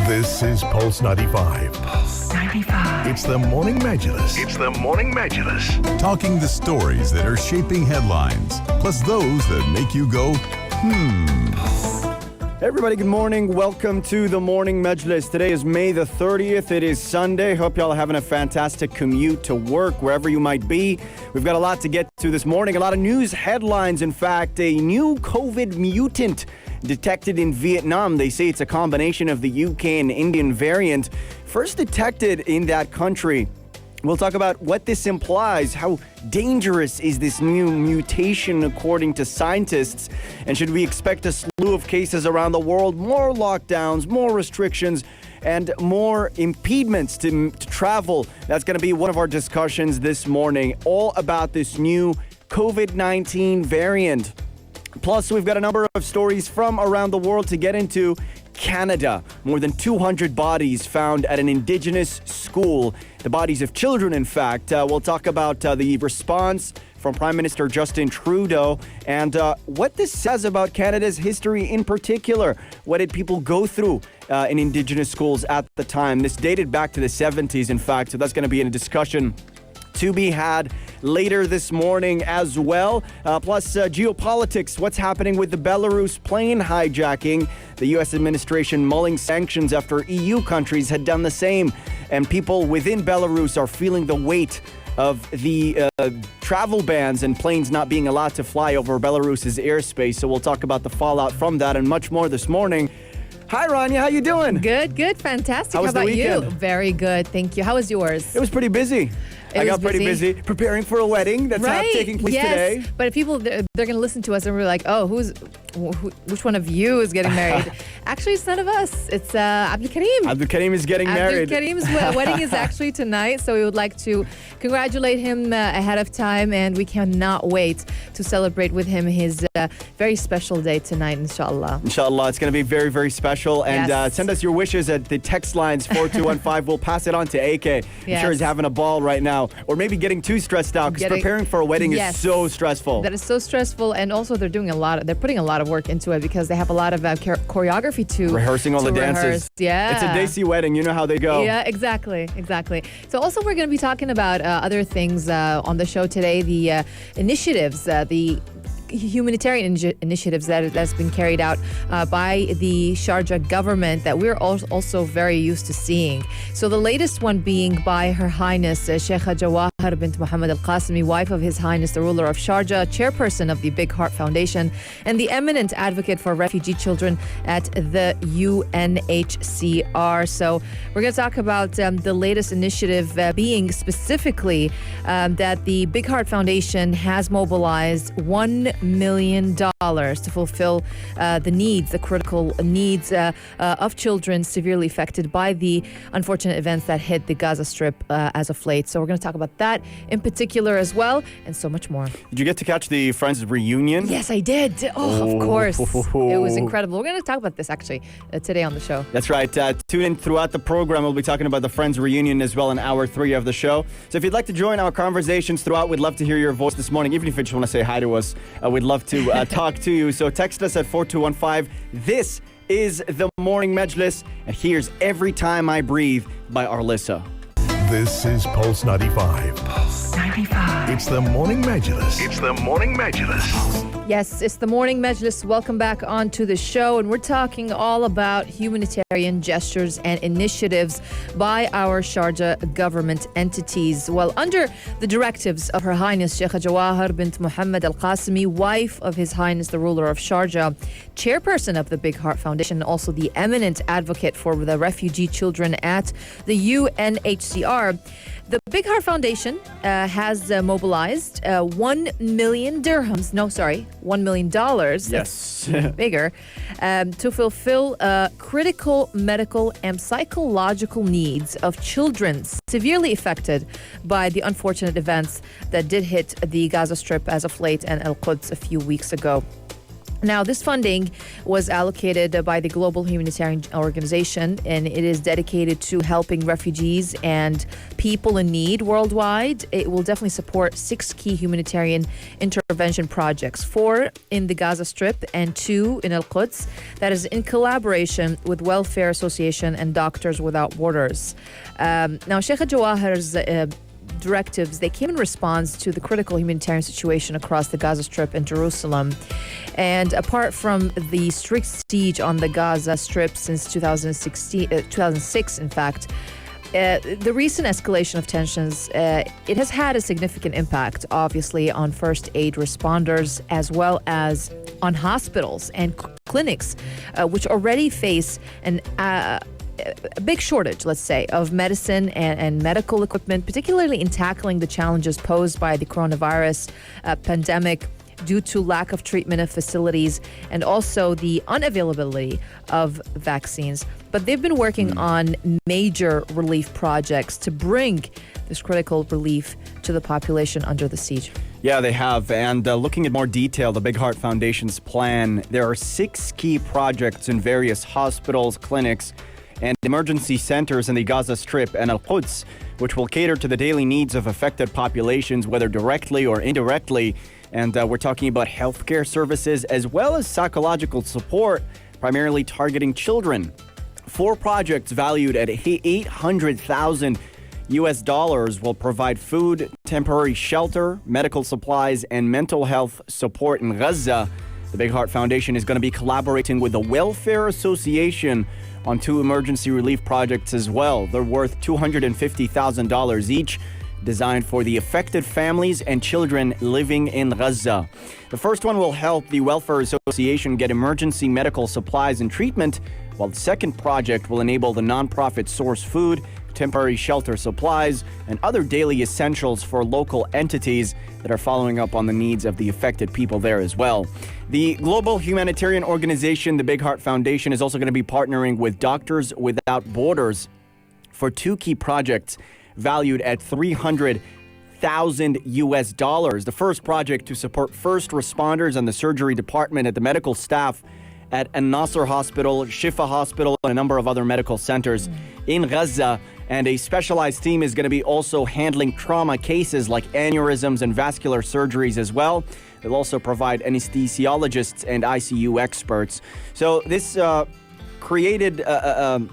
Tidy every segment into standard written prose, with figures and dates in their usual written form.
This is Pulse 95. Pulse 95. It's the Morning Majlis. It's the Morning Majlis. Talking the stories that are shaping headlines, plus those that make you go, Hey everybody, good morning. Welcome to the Morning Majlis. Today is May the 30th. It is Sunday. Hope y'all are having a fantastic commute to work, wherever you might be. We've got a lot to get to this morning. A lot of news headlines. In fact, a new COVID mutant detected in Vietnam. They say it's a combination of the UK and Indian variant. First detected in that country. We'll talk about what this implies. How dangerous is this new mutation according to scientists? And should we expect a slew of cases around the world, more lockdowns, more restrictions, and more impediments to travel? That's going to be one of our discussions this morning, all about this new COVID-19 variant. Plus, we've got a number of stories from around the world to get into. Canada, more than 200 bodies found at an indigenous school. The bodies of children, in fact. We'll talk about the response from Prime Minister Justin Trudeau and what this says about Canada's history in particular. What did people go through in indigenous schools at the time? This dated back to the 70s, in fact, so that's going to be in a discussion to be had later this morning as well. Plus, geopolitics, what's happening with the Belarus plane hijacking. The U.S. administration mulling sanctions after EU countries had done the same. And people within Belarus are feeling the weight of the travel bans and planes not being allowed to fly over Belarus's airspace. So we'll talk about the fallout from that and much more this morning. Hi, Rania. How you doing? Good. Fantastic. How was about the weekend? you? Very good. Thank you. How was yours? It was pretty busy. I got pretty busy preparing for a wedding that's taking place today. But if people, they're going to listen to us and we're like, oh, which one of you is getting married? Actually, it's none of us. It's Abdul Karim. Abdul Karim is getting married. Abdul Karim's wedding is actually tonight, so we would like to congratulate him ahead of time, and we cannot wait to celebrate with him his very special day tonight, inshallah. Inshallah, it's going to be very, very special. And Yes. send us your wishes at the text lines 4215. We'll pass it on to AK. I'm Yes. sure he's having a ball right now. Or maybe getting too stressed out because preparing for a wedding is so stressful. That is so stressful, and also they're putting a lot of work into it because they have a lot of choreography to rehearsing all the dances. Yeah. It's a Desi wedding. You know how they go. Yeah, exactly. So also we're going to be talking about other things on the show today, the initiatives, the humanitarian initiatives that's been carried out by the Sharjah government that we're also very used to seeing. So the latest one being by Her Highness Sheikha Jawaher bint Mohammed Al Qasimi, wife of His Highness the Ruler of Sharjah, Chairperson of the Big Heart Foundation, and the Eminent Advocate for Refugee Children at the UNHCR. So we're going to talk about the latest initiative being specifically that the Big Heart Foundation has mobilized $1 million to fulfill the critical needs of children severely affected by the unfortunate events that hit the Gaza Strip as of late. So we're going to talk about that in particular as well, and so much more. Did you get to catch the Friends reunion? Yes, I did. Oh, of course. It was incredible. We're going to talk about this actually today on the show. That's right. Tune in throughout the program. We'll be talking about the Friends reunion as well in hour 3 of the show. So if you'd like to join our conversations throughout, we'd love to hear your voice this morning. Even if you just want to say hi to us, we'd love to talk to you. So text us at 4215. This is the Morning Majlis, and here's Every Time I Breathe by Arlissa. This is Pulse 95. Pulse 95. It's the Morning Majlis. It's the Morning Majlis. Yes, it's the Morning Majlis. Welcome back onto the show, and we're talking all about humanitarian gestures and initiatives by our Sharjah government entities. Well, under the directives of Her Highness Sheikha Jawaher bint Mohammed Al Qasimi, wife of His Highness the Ruler of Sharjah, Chairperson of the Big Heart Foundation, and also the Eminent Advocate for the Refugee Children at the UNHCR, the Big Heart Foundation has mobilized 1 million dirhams. No, sorry, $1 million. Yes. Bigger. To fulfill critical medical and psychological needs of children severely affected by the unfortunate events that did hit the Gaza Strip as of late and Al-Quds a few weeks ago. Now, this funding was allocated by the Global Humanitarian Organization, and it is dedicated to helping refugees and people in need worldwide. It will definitely support 6 key humanitarian intervention projects, 4 in the Gaza Strip and 2 in Al-Quds. That is in collaboration with Welfare Association and Doctors Without Borders. Now, Sheikha Jawaher's directives, they came in response to the critical humanitarian situation across the Gaza Strip and Jerusalem. And apart from the strict siege on the Gaza Strip since 2006, in fact, the recent escalation of tensions, it has had a significant impact, obviously, on first aid responders as well as on hospitals and clinics, which already face a big shortage, let's say, of medicine and medical equipment, particularly in tackling the challenges posed by the coronavirus pandemic due to lack of treatment of facilities and also the unavailability of vaccines. But they've been working on major relief projects to bring this critical relief to the population under the siege. Yeah, they have. And looking at more detail, the Big Heart Foundation's plan, there are 6 key projects in various hospitals, clinics, and emergency centers in the Gaza Strip and Al-Quds, which will cater to the daily needs of affected populations, whether directly or indirectly. And we're talking about healthcare services as well as psychological support, primarily targeting children. 4 projects valued at $800,000 will provide food, temporary shelter, medical supplies, and mental health support in Gaza. The Big Heart Foundation is going to be collaborating with the Welfare Association on 2 emergency relief projects as well. They're worth $250,000 each, designed for the affected families and children living in Gaza. The first one will help the Welfare Association get emergency medical supplies and treatment, while the second project will enable the nonprofit source food, temporary shelter supplies, and other daily essentials for local entities that are following up on the needs of the affected people there as well. The global humanitarian organization, the Big Heart Foundation, is also going to be partnering with Doctors Without Borders for 2 key projects valued at $300,000. The first project to support first responders and the surgery department at the medical staff at Al-Nasser Hospital, Shifa Hospital, and a number of other medical centers in Gaza. And a specialized team is going to be also handling trauma cases like aneurysms and vascular surgeries as well. They'll also provide anesthesiologists and ICU experts. So this created a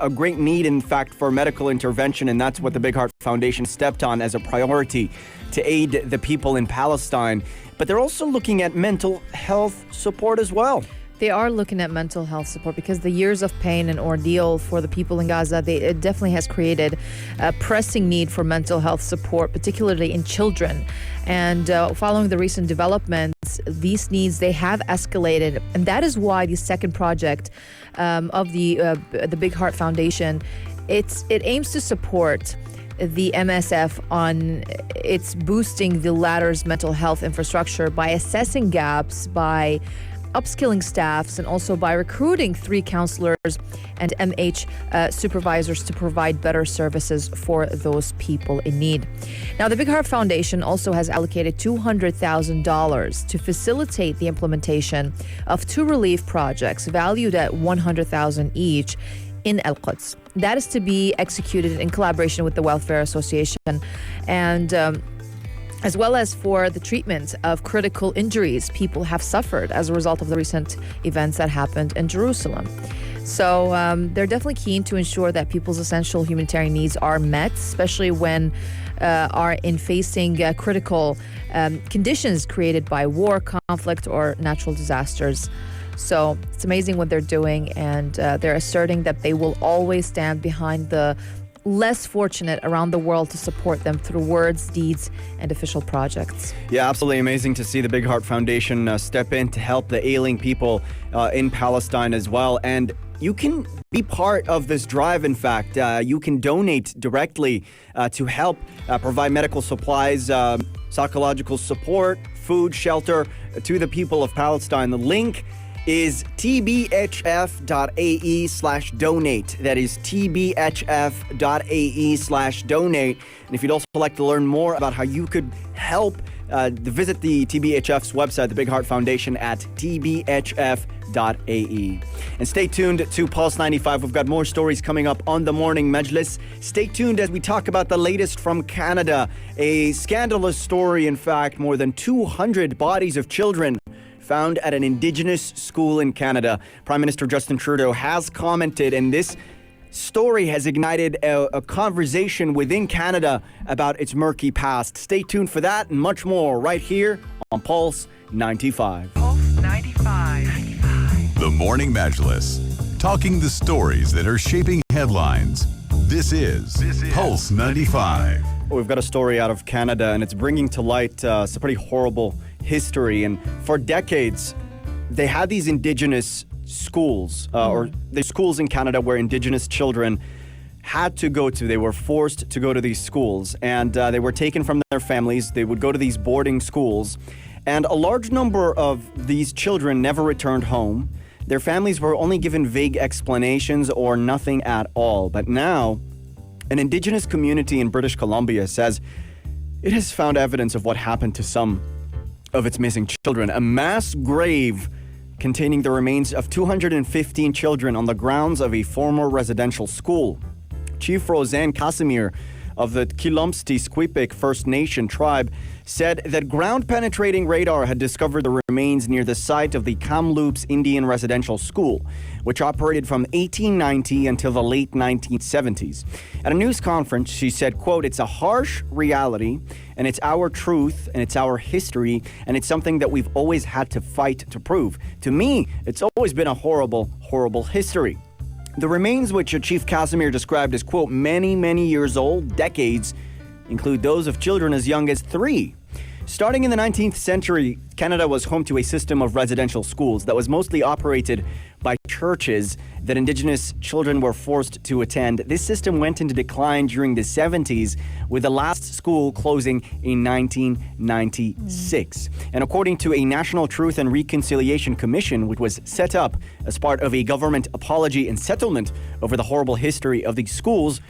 great need, in fact, for medical intervention, and that's what the Big Heart Foundation stepped on as a priority to aid the people in Palestine. But they're also looking at mental health support as well. They are looking at mental health support because the years of pain and ordeal for the people in Gaza, it definitely has created a pressing need for mental health support, particularly in children. And following the recent developments, these needs, they have escalated. And that is why the second project of the Big Heart Foundation, it aims to support the MSF on its boosting the latter's mental health infrastructure by assessing gaps, by upskilling staffs, and also by recruiting 3 counselors and MH supervisors to provide better services for those people in need. Now, the Big Heart Foundation also has allocated $200,000 to facilitate the implementation of 2 relief projects valued at $100,000 each in Al-Quds. That is to be executed in collaboration with the Welfare Association and as well as for the treatment of critical injuries people have suffered as a result of the recent events that happened in Jerusalem. So they're definitely keen to ensure that people's essential humanitarian needs are met, especially when are in facing critical conditions created by war, conflict, or natural disasters. So it's amazing what they're doing, and they're asserting that they will always stand behind the less fortunate around the world to support them through words, deeds, and official projects. Yeah, absolutely amazing to see the Big Heart Foundation step in to help the ailing people in Palestine as well. And you can be part of this drive, in fact. You can donate directly to help provide medical supplies, psychological support, food, shelter to the people of Palestine. The link is tbhf.ae/donate. That is tbhf.ae/donate. And if you'd also like to learn more about how you could help visit the TBHF's website, the Big Heart Foundation, at tbhf.ae. And stay tuned to Pulse 95. We've got more stories coming up on the Morning Majlis. Stay tuned as we talk about the latest from Canada. A scandalous story, in fact. More than 200 bodies of children found at an Indigenous school in Canada. Prime Minister Justin Trudeau has commented, and this story has ignited a conversation within Canada about its murky past. Stay tuned for that and much more right here on Pulse 95. Pulse 95. The Morning Majlis, talking the stories that are shaping headlines. This is Pulse 95. We've got a story out of Canada, and it's bringing to light some pretty horrible history. And for decades, they had these Indigenous schools, or the schools in Canada where Indigenous children had to go to. They were forced to go to these schools, and they were taken from their families. They would go to these boarding schools, and a large number of these children never returned home. Their families were only given vague explanations or nothing at all. But now, an Indigenous community in British Columbia says it has found evidence of what happened to some of its missing children. A mass grave containing the remains of 215 children on the grounds of a former residential school. Chief Roseanne Casimir of the Quilompsty-Squeepik First Nation tribe said that ground-penetrating radar had discovered the remains near the site of the Kamloops Indian Residential School, which operated from 1890 until the late 1970s. At a news conference, she said, quote, "It's a harsh reality, and it's our truth, and it's our history, and it's something that we've always had to fight to prove. To me, it's always been a horrible, horrible history." The remains, which Chief Casimir described as, quote, many, many years old, decades, include those of children as young as 3. Starting in the 19th century, Canada was home to a system of residential schools that was mostly operated by churches that Indigenous children were forced to attend. This system went into decline during the 70s, with the last school closing in 1996. And according to a National Truth and Reconciliation Commission, which was set up as part of a government apology and settlement over the horrible history of these schools,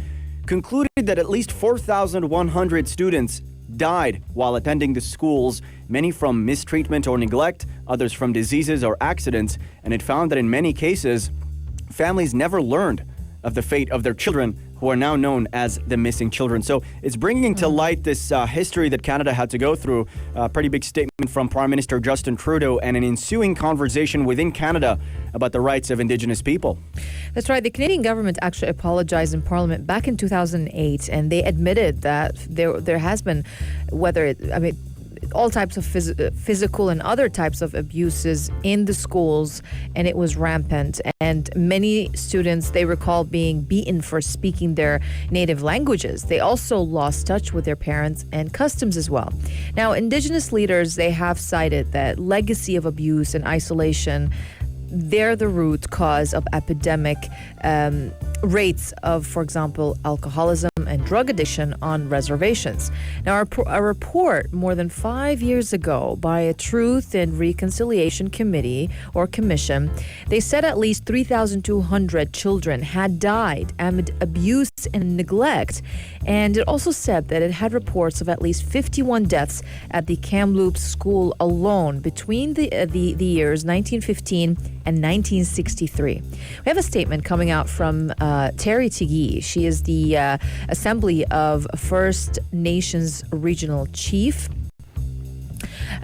concluded that at least 4,100 students died while attending the schools, many from mistreatment or neglect, others from diseases or accidents, and it found that in many cases, families never learned of the fate of their children, who are now known as the missing children. So it's bringing to light this history that Canada had to go through. A pretty big statement from Prime Minister Justin Trudeau and an ensuing conversation within Canada about the rights of Indigenous people. That's right. The Canadian government actually apologized in Parliament back in 2008, and they admitted that there has been, all types of physical and other types of abuses in the schools, and it was rampant. And many students, they recall being beaten for speaking their native languages. They also lost touch with their parents and customs as well. Now, Indigenous leaders, they have cited that legacy of abuse and isolation, they're the root cause of epidemic rates of, for example, alcoholism and drug addiction on reservations. Now, a report more than 5 years ago by a Truth and Reconciliation Committee or Commission, they said at least 3,200 children had died amid abuse and neglect. And it also said that it had reports of at least 51 deaths at the Kamloops school alone between the years 1915 and 1963. We have a statement coming out from Terry Tigui. She is the Assembly of First Nations Regional Chief.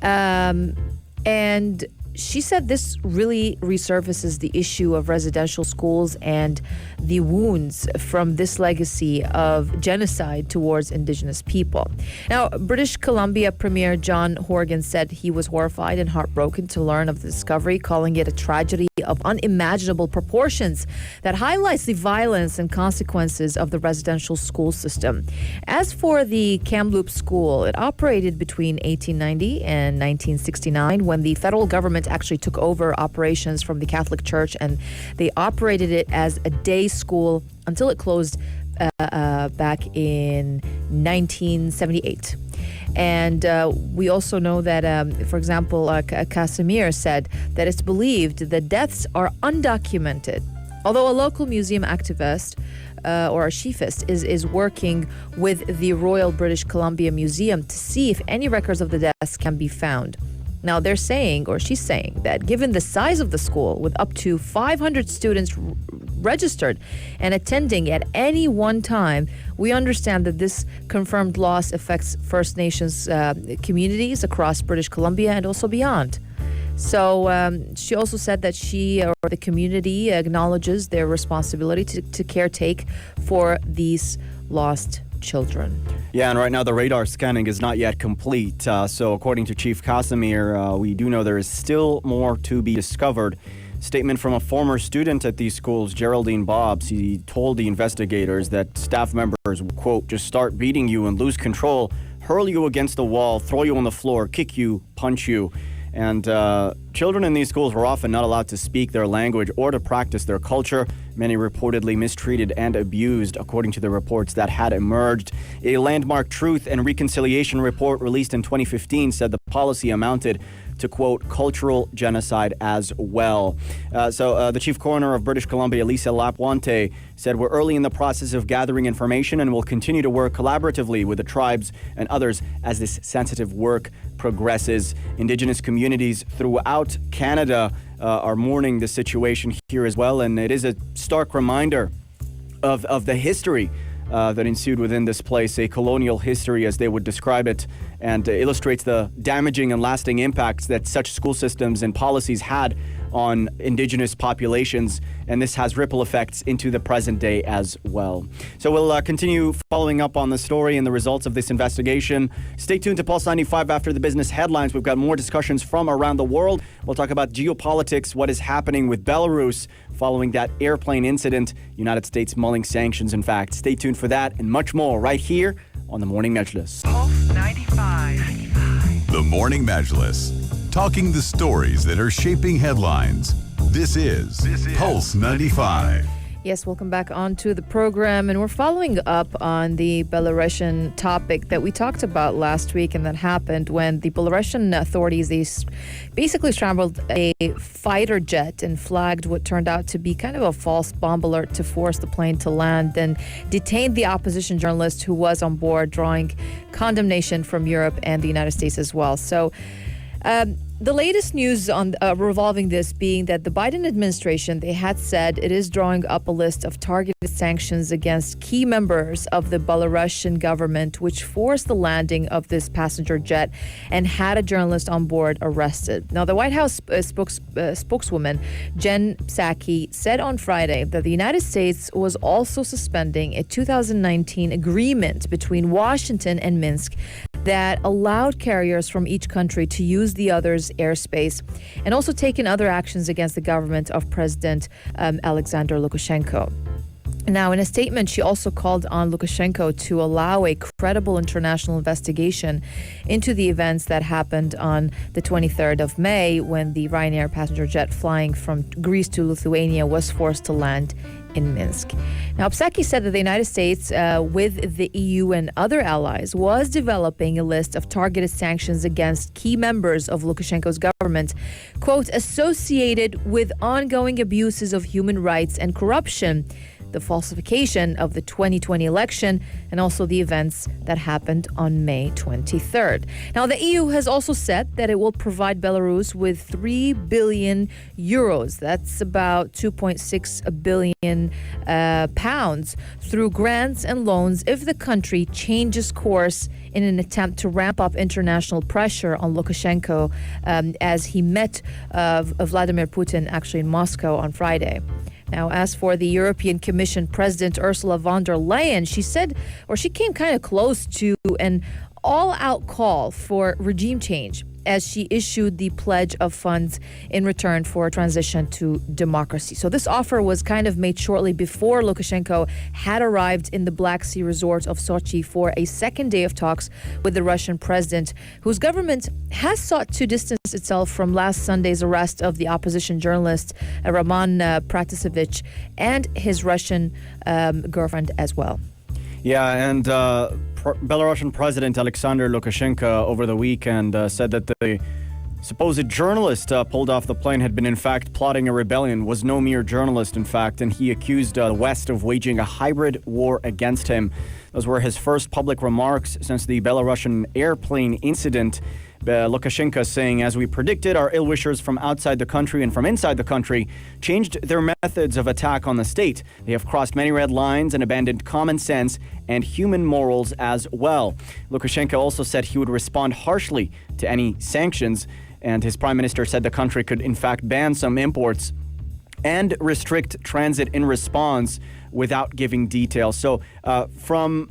And she said this really resurfaces the issue of residential schools and the wounds from this legacy of genocide towards Indigenous people. Now, British Columbia Premier John Horgan said he was horrified and heartbroken to learn of the discovery, calling it a tragedy of unimaginable proportions that highlights the violence and consequences of the residential school system. As for the Kamloops school, it operated between 1890 and 1969 when the federal government actually took over operations from the Catholic Church, and they operated it as a day school until it closed back in 1978. And we also know that, for example, Casimir said that it's believed that deaths are undocumented Although a local museum activist or archivist is working with the Royal British Columbia Museum to see if any records of the deaths can be found. Now, they're saying, or she's saying, that given the size of the school, with up to 500 students registered and attending at any one time, we understand that this confirmed loss affects First Nations communities across British Columbia and also beyond. So she also said that she or the community acknowledges their responsibility to caretake for these lost children. Yeah, and right now the radar scanning is not yet complete. So according to Chief Qasimi, we do know there is still more to be discovered. Statement from a former student at these schools, Geraldine Bobbs. He told the investigators that staff members, quote, just start beating you and lose control, hurl you against the wall, throw you on the floor, kick you, punch you. And children in these schools were often not allowed to speak their language or to practice their culture. Many reportedly mistreated and abused, according to the reports that had emerged. A landmark Truth and Reconciliation report released in 2015 said the policy amounted to, quote, cultural genocide as well. So the chief coroner of British Columbia, Lisa Lapuante, said we're early in the process of gathering information and will continue to work collaboratively with the tribes and others as this sensitive work progresses. Indigenous communities throughout Canada are mourning the situation here as well, and it is a stark reminder of the history that ensued within this place, a colonial history as they would describe it, and illustrates the damaging and lasting impacts that such school systems and policies had on Indigenous populations, and this has ripple effects into the present day as well. So we'll continue following up on the story and the results of this investigation. Stay tuned to Pulse 95 after the business headlines. We've got more discussions from around the world. We'll talk about geopolitics, what is happening with Belarus following that airplane incident, United States mulling sanctions, in fact. Stay tuned for that and much more right here on the Morning Majlis. Pulse 95. The Morning Majlis. Talking the stories that are shaping headlines. This is Pulse 95. Yes, welcome back onto the program. And we're following up on the Belarusian topic that we talked about last week, and that happened when the Belarusian authorities, they basically scrambled a fighter jet and flagged what turned out to be kind of a false bomb alert to force the plane to land, and detained the opposition journalist who was on board, drawing condemnation from Europe and the United States as well. So the latest news on revolving this being that the Biden administration, they had said it is drawing up a list of targeted sanctions against key members of the Belarusian government, which forced the landing of this passenger jet and had a journalist on board arrested. Now, the White House spokeswoman, Jen Psaki, said on Friday that the United States was also suspending a 2019 agreement between Washington and Minsk that allowed carriers from each country to use the other's airspace, and also taken other actions against the government of President Alexander Lukashenko. Now, in a statement, she also called on Lukashenko to allow a credible international investigation into the events that happened on the 23rd of May when the Ryanair passenger jet flying from Greece to Lithuania was forced to land in Minsk. Now, Psaki said that the United States, with the EU and other allies, was developing a list of targeted sanctions against key members of Lukashenko's government, quote, associated with ongoing abuses of human rights and corruption, the falsification of the 2020 election, and also the events that happened on May 23rd. Now, the EU has also said that it will provide Belarus with 3 billion euros. That's about 2.6 billion pounds through grants and loans if the country changes course in an attempt to ramp up international pressure on Lukashenko as he met Vladimir Putin actually in Moscow on Friday. Now, as for the European Commission President Ursula von der Leyen, she said, or she came kind of close to an all-out call for regime change as she issued the pledge of funds in return for a transition to democracy. So this offer was kind of made shortly before Lukashenko had arrived in the Black Sea resort of Sochi for a second day of talks with the Russian president, whose government has sought to distance itself from last Sunday's arrest of the opposition journalist Roman Pratasevich and his Russian girlfriend as well. Yeah, and Belarusian President Alexander Lukashenko over the weekend said that the supposed journalist pulled off the plane had been, in fact, plotting a rebellion, was no mere journalist, in fact, and he accused the West of waging a hybrid war against him. Those were his first public remarks since the Belarusian airplane incident. Lukashenko saying, as we predicted, our ill-wishers from outside the country and from inside the country changed their methods of attack on the state. They have crossed many red lines and abandoned common sense and human morals as well. Lukashenko also said he would respond harshly to any sanctions, and his prime minister said the country could in fact ban some imports and restrict transit in response without giving details. So from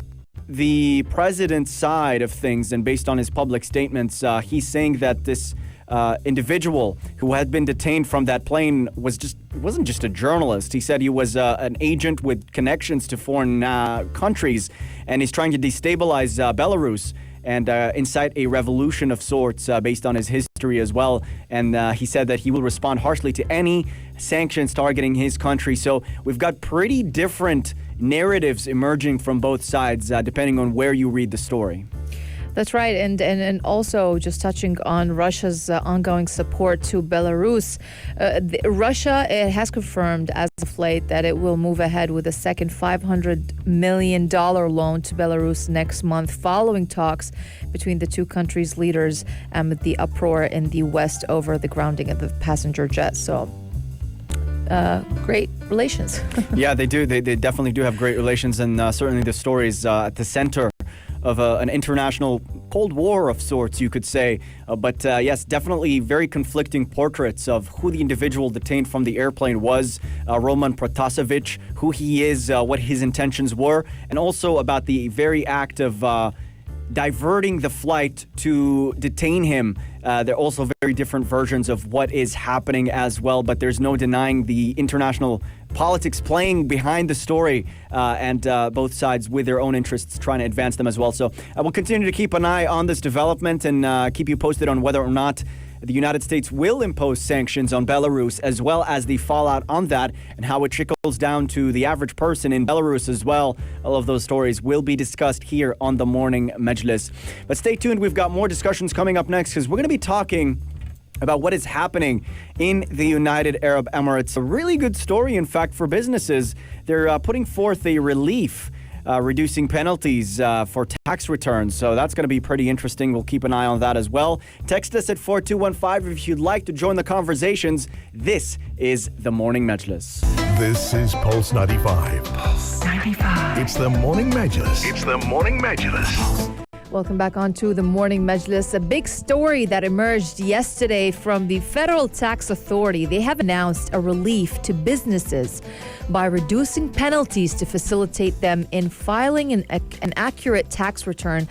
the president's side of things, and based on his public statements, he's saying that this individual who had been detained from that plane wasn't just a journalist. He said he was an agent with connections to foreign countries, and he's trying to destabilize Belarus and incite a revolution of sorts based on his history as well. And he said that he will respond harshly to any sanctions targeting his country. So we've got pretty different narratives emerging from both sides, depending on where you read the story. That's right. And also just touching on Russia's ongoing support to Belarus. Russia has confirmed as of late that it will move ahead with a second $500 million loan to Belarus next month, following talks between the two countries' leaders amid the uproar in the West over the grounding of the passenger jet. So great relations. Yeah, they do. They definitely do have great relations, and certainly the story is at the center of an international Cold War of sorts, you could say. But yes, definitely very conflicting portraits of who the individual detained from the airplane was, Roman Protasevich, who he is, what his intentions were, and also about the very act of diverting the flight to detain him. There are also very different versions of what is happening as well, but there's no denying the international politics playing behind the story, and both sides with their own interests trying to advance them as well. So we'll continue to keep an eye on this development and keep you posted on whether or not the United States will impose sanctions on Belarus, as well as the fallout on that and how it trickles down to the average person in Belarus as well. All of those stories will be discussed here on the Morning Majlis. But stay tuned. We've got more discussions coming up next, because we're going to be talking about what is happening in the United Arab Emirates. A really good story, in fact, for businesses. They're putting forth a relief, reducing penalties for tax returns. So that's going to be pretty interesting. We'll keep an eye on that as well. Text us at 4215 if you'd like to join the conversations. This is the Morning Majlis. This is Pulse 95. Pulse 95. It's the Morning Majlis. It's the Morning Majlis. Welcome back on to the Morning Majlis. A big story that emerged yesterday from the Federal Tax Authority. They have announced a relief to businesses by reducing penalties to facilitate them in filing an accurate tax return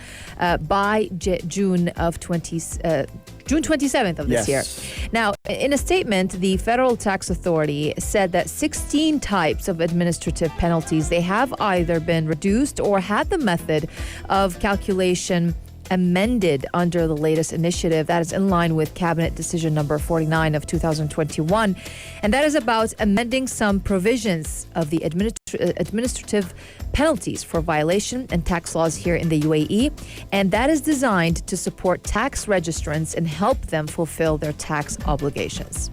by June 27th of this year. Now, in a statement, the Federal Tax Authority said that 16 types of administrative penalties, they have either been reduced or had the method of calculation amended under the latest initiative that is in line with Cabinet Decision number 49 of 2021. And that is about amending some provisions of the administrative penalties for violation and tax laws here in the UAE. And that is designed to support tax registrants and help them fulfill their tax obligations.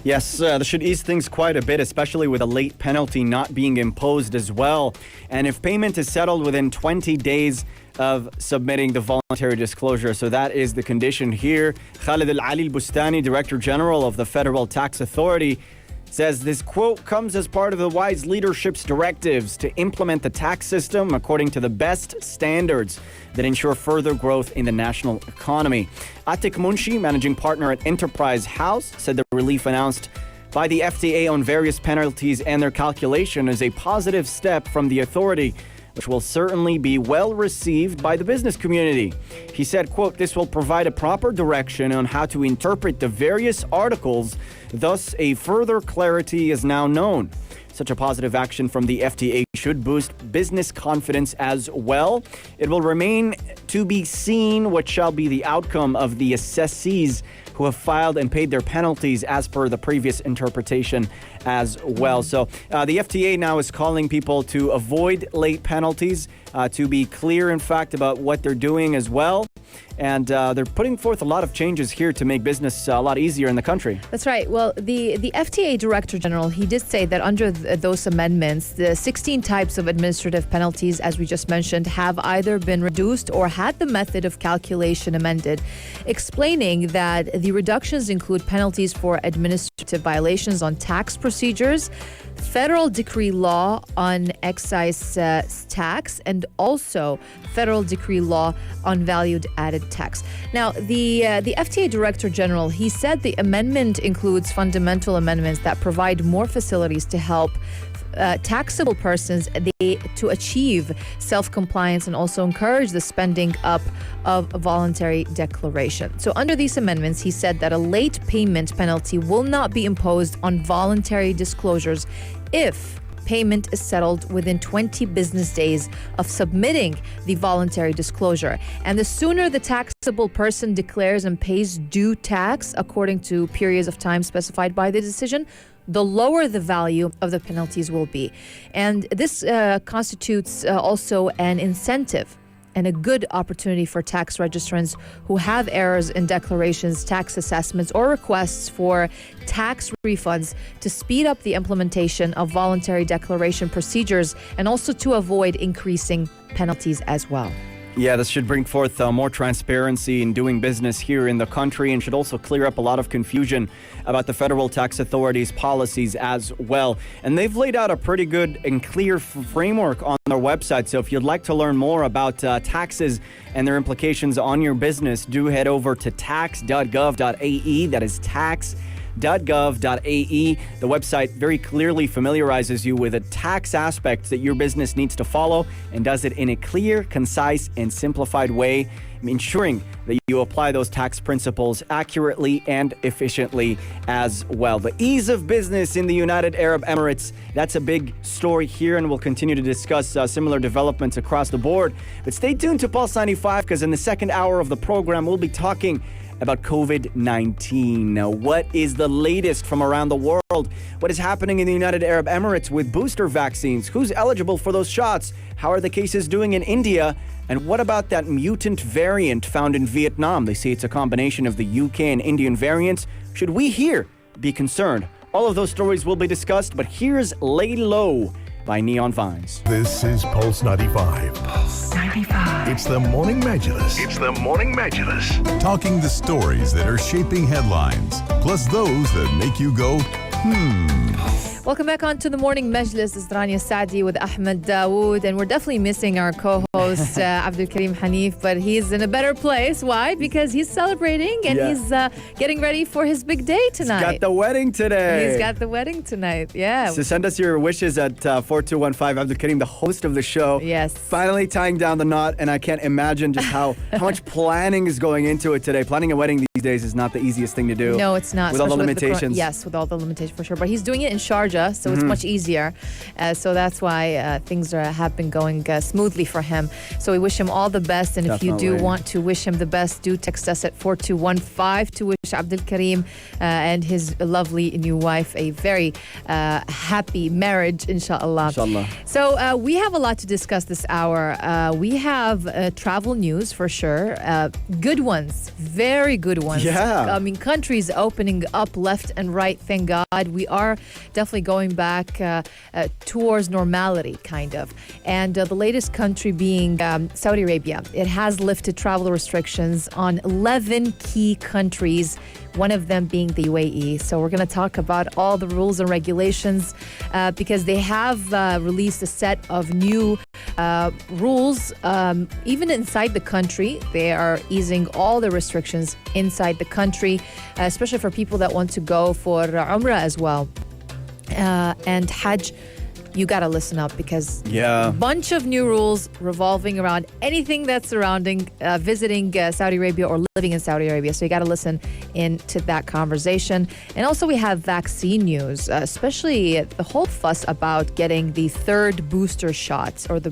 Yes, this should ease things quite a bit, especially with a late penalty not being imposed as well. And if payment is settled within 20 days of submitting the voluntary disclosure. So that is the condition here. Khalid Al-Ali Al-Bustani, Director General of the Federal Tax Authority, says this quote comes as part of the wise leadership's directives to implement the tax system according to the best standards that ensure further growth in the national economy. Atik Munshi, managing partner at Enterprise House, said the relief announced by the FTA on various penalties and their calculation is a positive step from the authority, which will certainly be well received by the business community. He said, quote, this will provide a proper direction on how to interpret the various articles, thus a further clarity is now known. Such a positive action from the FTA should boost business confidence as well. It will remain to be seen what shall be the outcome of the assessees who have filed and paid their penalties as per the previous interpretation as well. So the FTA now is calling people to avoid late penalties, to be clear, in fact, about what they're doing as well. And they're putting forth a lot of changes here to make business a lot easier in the country. That's right. Well, the FTA Director General, he did say that under those amendments, the 16 types of administrative penalties, as we just mentioned, have either been reduced or had the method of calculation amended, explaining that the reductions include penalties for administrative violations on tax procedures, federal decree law on excise tax, and also federal decree law on value-added tax. Now, the FTA Director General, he said the amendment includes fundamental amendments that provide more facilities to help taxable persons to achieve self-compliance and also encourage the spending up of a voluntary declaration. So under these amendments, he said that a late payment penalty will not be imposed on voluntary disclosures if payment is settled within 20 business days of submitting the voluntary disclosure. And the sooner the taxable person declares and pays due tax according to periods of time specified by the decision, the lower the value of the penalties will be. And this constitutes also an incentive and a good opportunity for tax registrants who have errors in declarations, tax assessments, or requests for tax refunds to speed up the implementation of voluntary declaration procedures and also to avoid increasing penalties as well. Yeah, this should bring forth more transparency in doing business here in the country and should also clear up a lot of confusion about the federal tax authorities' policies as well. And they've laid out a pretty good and clear framework on their website. So if you'd like to learn more about taxes and their implications on your business, do head over to tax.gov.ae. That is tax.gov.ae. The website very clearly familiarizes you with the tax aspects that your business needs to follow and does it in a clear, concise, and simplified way, ensuring that you apply those tax principles accurately and efficiently as well. The ease of business in the United Arab Emirates, that's a big story here, and we'll continue to discuss similar developments across the board. But stay tuned to Pulse 95, because in the second hour of the program, we'll be talking about COVID-19. Now, what is the latest from around the world? What is happening in the United Arab Emirates with booster vaccines? Who's eligible for those shots? How are the cases doing in India? And what about that mutant variant found in Vietnam? They say it's a combination of the UK and Indian variants. Should we here be concerned? All of those stories will be discussed, but here's Lay Low by Neon Vines. This is Pulse 95. Pulse 95. It's the Morning Majlis. It's the Morning Majlis. Talking the stories that are shaping headlines, plus those that make you go, Welcome back on to the Morning Majlis. This is Rania Saadi with Ahmed Dawood, and we're definitely missing our co-host Abdul Karim Hanif, but he's in a better place. Why? Because he's celebrating and he's getting ready for his big day tonight. He's got the wedding today. He's got the wedding tonight, yeah. So send us your wishes at 4215. Abdul Karim, the host of the show. Yes. Finally tying down the knot, and I can't imagine just how much planning is going into it today. Planning a wedding these days is not the easiest thing to do. No, it's not. With all the especially limitations. Yes, with all the limitations for sure. But he's doing it in Sharjah, so it's much easier. So that's why things have been going smoothly for him. So we wish him all the best. And if you do want to wish him the best, do text us at 4215 to wish Abdul Karim and his lovely new wife a very happy marriage, inshallah. So we have a lot to discuss this hour. We have travel news for sure. Good ones, very good ones. Yeah. I mean, countries opening up left and right, thank God. We are definitely going back towards normality, kind of. And the latest country being Saudi Arabia. It has lifted travel restrictions on 11 key countries, one of them being the UAE. So we're going to talk about all the rules and regulations because they have released a set of new rules. Even inside the country, they are easing all the restrictions inside the country, especially for people that want to go for Umrah as well. And Hajj, you got to listen up because a bunch of new rules revolving around anything that's surrounding visiting Saudi Arabia or living in Saudi Arabia. So you got to listen into that conversation. And also we have vaccine news, especially the whole fuss about getting the third booster shots or the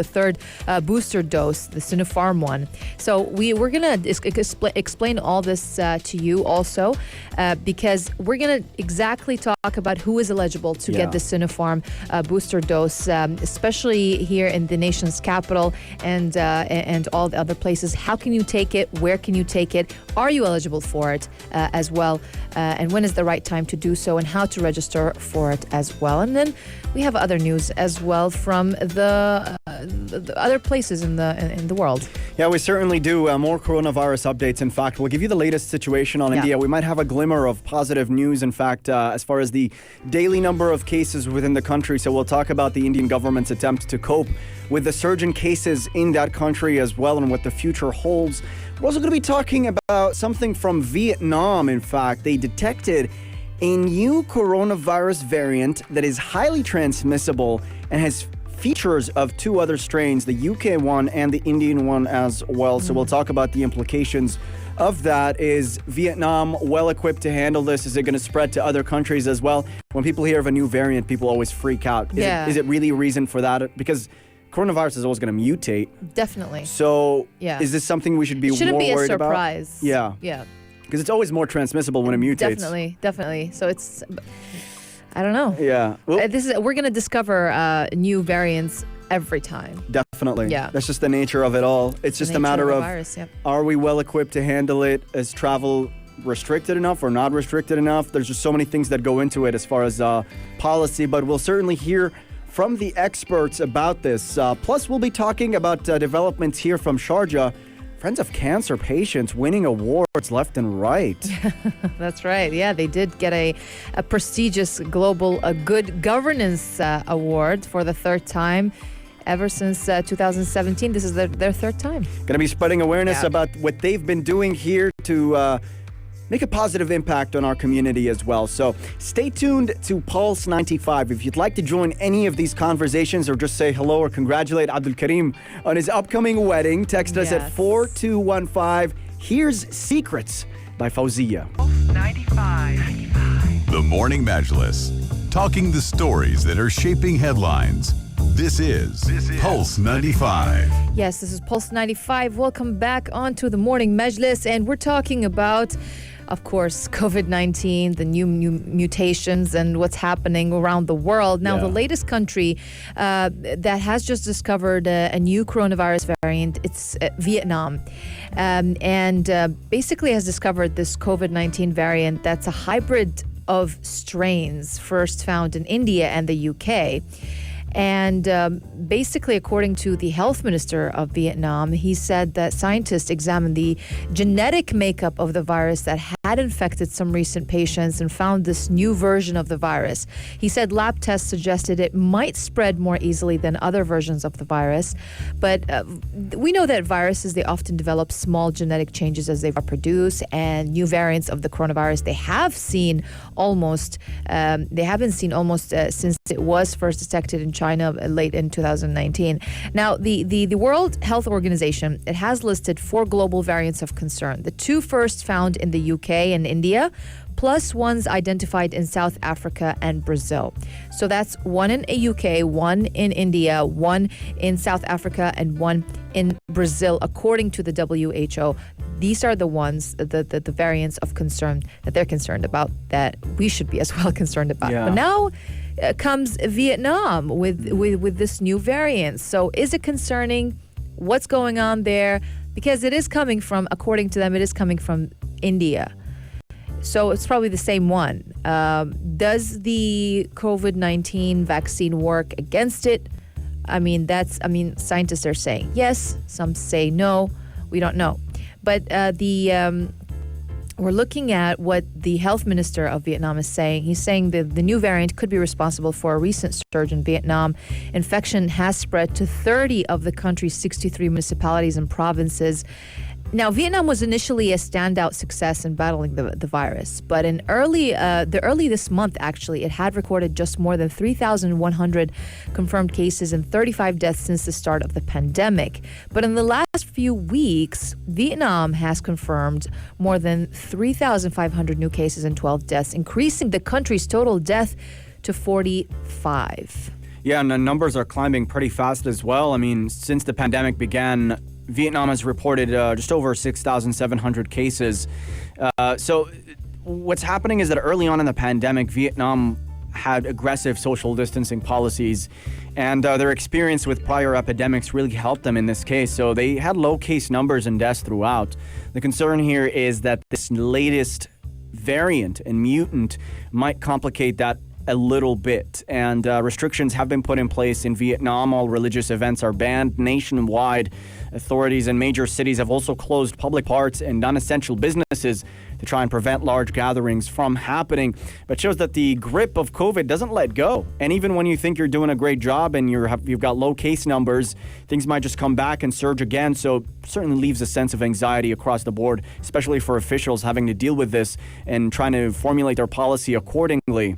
third booster dose, the Sinopharm one. So we're going to explain all this to you also because we're going to exactly talk about who is eligible to get the Sinopharm booster dose, especially here in the nation's capital and all the other places. How can you take it? Where can you take it? Are you eligible for it as well? And when is the right time to do so, and how to register for it as well? And then we have other news as well from the other places in the world. Yeah, we certainly do. More coronavirus updates. In fact, we'll give you the latest situation on India. We might have a glimmer of positive news, in fact, as far as the daily number of cases within the country. So we'll talk about the Indian government's attempt to cope with the surge in cases in that country as well, and what the future holds. We're also going to be talking about something from Vietnam. In fact, they detected a new coronavirus variant that is highly transmissible and has features of two other strains, the UK one and the Indian one as well. So we'll talk about the implications of that. Is Vietnam well equipped to handle this? Is it going to spread to other countries as well? When people hear of a new variant, people always freak out. Is it really a reason for that? Because coronavirus is always going to mutate. Definitely. So is this something we should be more worried about? Shouldn't be a surprise. Yeah. Because it's always more transmissible when it mutates. Definitely. So it's, I don't know. Yeah. Well, we're going to discover new variants every time. Definitely. Yeah. That's just the nature of it all. It's just a matter of virus, are we well equipped to handle it? Is travel restricted enough or not restricted enough? There's just so many things that go into it as far as policy, but we'll certainly hear from the experts about this. Plus, we'll be talking about developments here from Sharjah. Friends of Cancer patients winning awards left and right. That's right. Yeah, they did get a prestigious global good governance award for the third time ever since 2017. This is their third time. Going to be spreading awareness about what they've been doing here to make a positive impact on our community as well. So stay tuned to Pulse 95. If you'd like to join any of these conversations or just say hello or congratulate Abdul Karim on his upcoming wedding, text us at 4215. Here's Secrets by Fawzia. Pulse 95. The Morning Majlis, talking the stories that are shaping headlines. This is Pulse 95. Yes, this is Pulse 95. Welcome back onto the Morning Majlis, and we're talking about, of course, COVID-19, the new mutations and what's happening around the world. Now, the latest country that has just discovered a new coronavirus variant, it's Vietnam. And basically has discovered this COVID-19 variant that's a hybrid of strains first found in India and the UK. And basically, according to the health minister of Vietnam, he said that scientists examined the genetic makeup of the virus that had infected some recent patients and found this new version of the virus. He said lab tests suggested it might spread more easily than other versions of the virus. But we know that viruses, they often develop small genetic changes as they reproduce, and new variants of the coronavirus, they have been seen almost since it was first detected in China late in 2019. Now, the World Health Organization, it has listed 4 global variants of concern. The 2 first found in the UK and India, plus ones identified in South Africa and Brazil. So that's 1 in the UK, 1 in India, 1 in South Africa, and 1 in Brazil, according to the WHO. These are the ones, the variants of concern that they're concerned about, that we should be as well concerned about. Yeah. But now comes Vietnam with this new variant. So is it concerning? What's going on there? Because it is coming from, according to them, it is coming from India. So it's probably the same one. Does the COVID-19 vaccine work against it? Scientists are saying yes. Some say no. We don't know. But we're looking at what the health minister of Vietnam is saying. He's saying that the new variant could be responsible for a recent surge in Vietnam. Infection has spread to 30 of the country's 63 municipalities and provinces. Now, Vietnam was initially a standout success in battling the virus, but in early this month, actually, it had recorded just more than 3,100 confirmed cases and 35 deaths since the start of the pandemic. But in the last few weeks, Vietnam has confirmed more than 3,500 new cases and 12 deaths, increasing the country's total death to 45. Yeah, and the numbers are climbing pretty fast as well. I mean, since the pandemic began, Vietnam has reported just over 6,700 cases. So what's happening is that early on in the pandemic, Vietnam had aggressive social distancing policies, and their experience with prior epidemics really helped them in this case. So they had low case numbers and deaths throughout. The concern here is that this latest variant and mutant might complicate that a little bit, and restrictions have been put in place in Vietnam. All religious events are banned nationwide. Authorities in major cities have also closed public parks and non-essential businesses to try and prevent large gatherings from happening. But shows that the grip of COVID doesn't let go. And even when you think you're doing a great job and you've got low case numbers, things might just come back and surge again. So it certainly leaves a sense of anxiety across the board, especially for officials having to deal with this and trying to formulate their policy accordingly.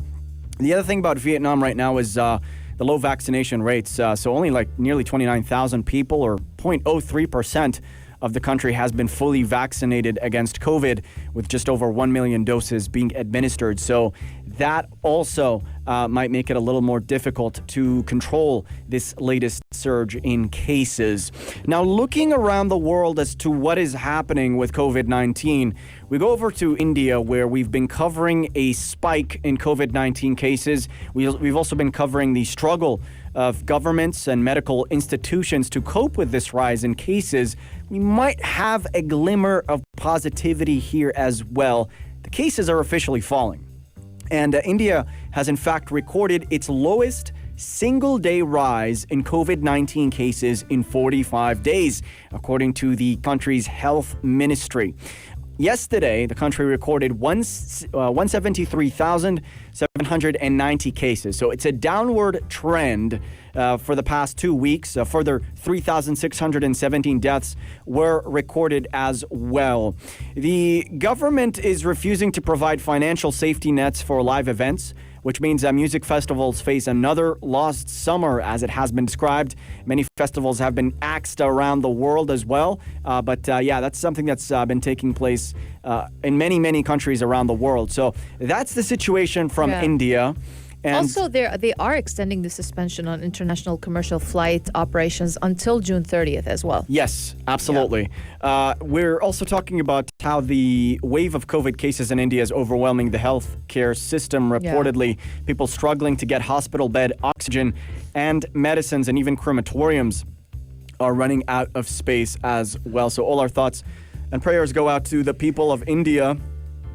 The other thing about Vietnam right now is the low vaccination rates. So only like nearly 29,000 people, or 0.03% of the country, has been fully vaccinated against COVID, with just over 1 million doses being administered. So that also might make it a little more difficult to control this latest surge in cases. Now, looking around the world as to what is happening with COVID-19, we go over to India, where we've been covering a spike in COVID-19 cases. We've also been covering the struggle of governments and medical institutions to cope with this rise in cases. We might have a glimmer of positivity here as well. The cases are officially falling. And India has in fact recorded its lowest single-day rise in COVID-19 cases in 45 days, according to the country's health ministry. Yesterday, the country recorded 173,790 cases. So it's a downward trend for the past 2 weeks. A further 3,617 deaths were recorded as well. The government is refusing to provide financial safety nets for live events, which means music festivals face another lost summer, as it has been described. Many festivals have been axed around the world as well. But that's something that's been taking place in many, many countries around the world. So that's the situation from India. And also, they are extending the suspension on international commercial flight operations until June 30th as well. Yes, absolutely. Yeah. We're also talking about how the wave of COVID cases in India is overwhelming the healthcare system. Reportedly, people struggling to get hospital bed, oxygen, and medicines, and even crematoriums are running out of space as well. So all our thoughts and prayers go out to the people of India.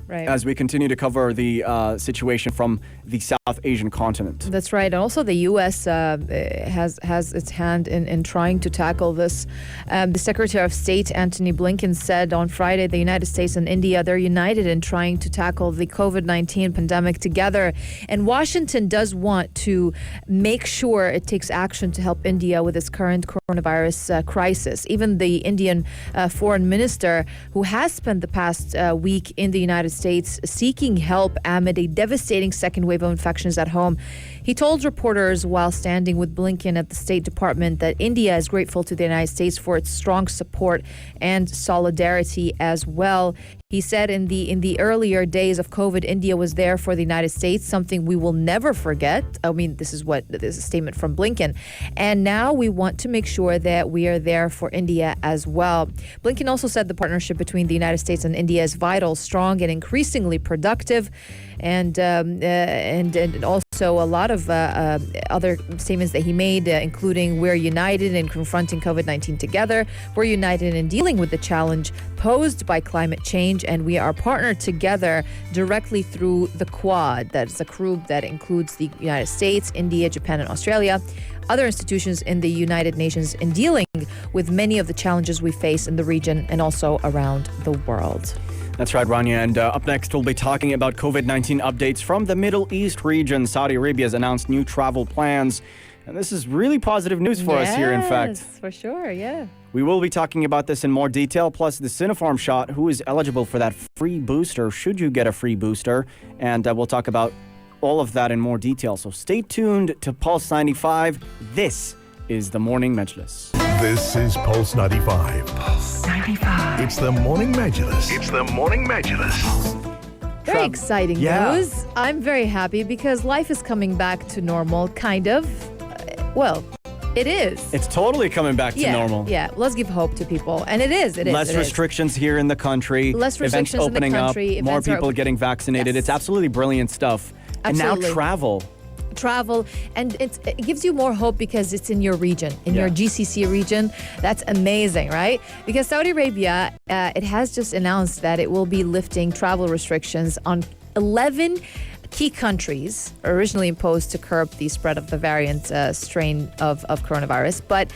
Right. As we continue to cover the situation from the South Asian continent. That's right. And also the U.S. has its hand in trying to tackle this. The Secretary of State, Antony Blinken, said on Friday the United States and India, they're united in trying to tackle the COVID-19 pandemic together. And Washington does want to make sure it takes action to help India with its current coronavirus crisis. Even the Indian foreign minister, who has spent the past week in the United States seeking help amid a devastating second wave of infections at home, he told reporters while standing with Blinken at the State Department that India is grateful to the United States for its strong support and solidarity as well. He said in the earlier days of COVID, India was there for the United States, something we will never forget. I mean, this is a statement from Blinken. And now we want to make sure that we are there for India as well. Blinken also said the partnership between the United States and India is vital, strong, and increasingly productive. And also a lot of other statements that he made, including we're united in confronting COVID-19 together. We're united in dealing with the challenge posed by climate change, and we are partnered together directly through the Quad. That's a group that includes the United States, India, Japan, and Australia, other institutions in the United Nations, in dealing with many of the challenges we face in the region and also around the world. That's right, Rania. And up next, we'll be talking about COVID-19 updates from the Middle East region. Saudi Arabia has announced new travel plans. And this is really positive news for us here, in fact. Yes, for sure, yeah. We will be talking about this in more detail, plus the Sinopharm shot. Who is eligible for that free booster? Should you get a free booster? And we'll talk about all of that in more detail. So stay tuned to Pulse 95. This is the Morning Majlis. This is Pulse 95. Pulse 95. It's the Morning Majlis. It's the Morning Majlis. Very exciting news. I'm very happy because life is coming back to normal, kind of. Well, it is. It's totally coming back to normal. Yeah, let's give hope to people. And it is. Less restrictions here in the country. Less restrictions events opening in the country. Up. More people getting vaccinated. Yes. It's absolutely brilliant stuff. And now Absolutely. Travel, and it gives you more hope because it's in your region, in your GCC region. That's amazing, right? Because Saudi Arabia, it has just announced that it will be lifting travel restrictions on 11 key countries originally imposed to curb the spread of the variant strain of coronavirus. But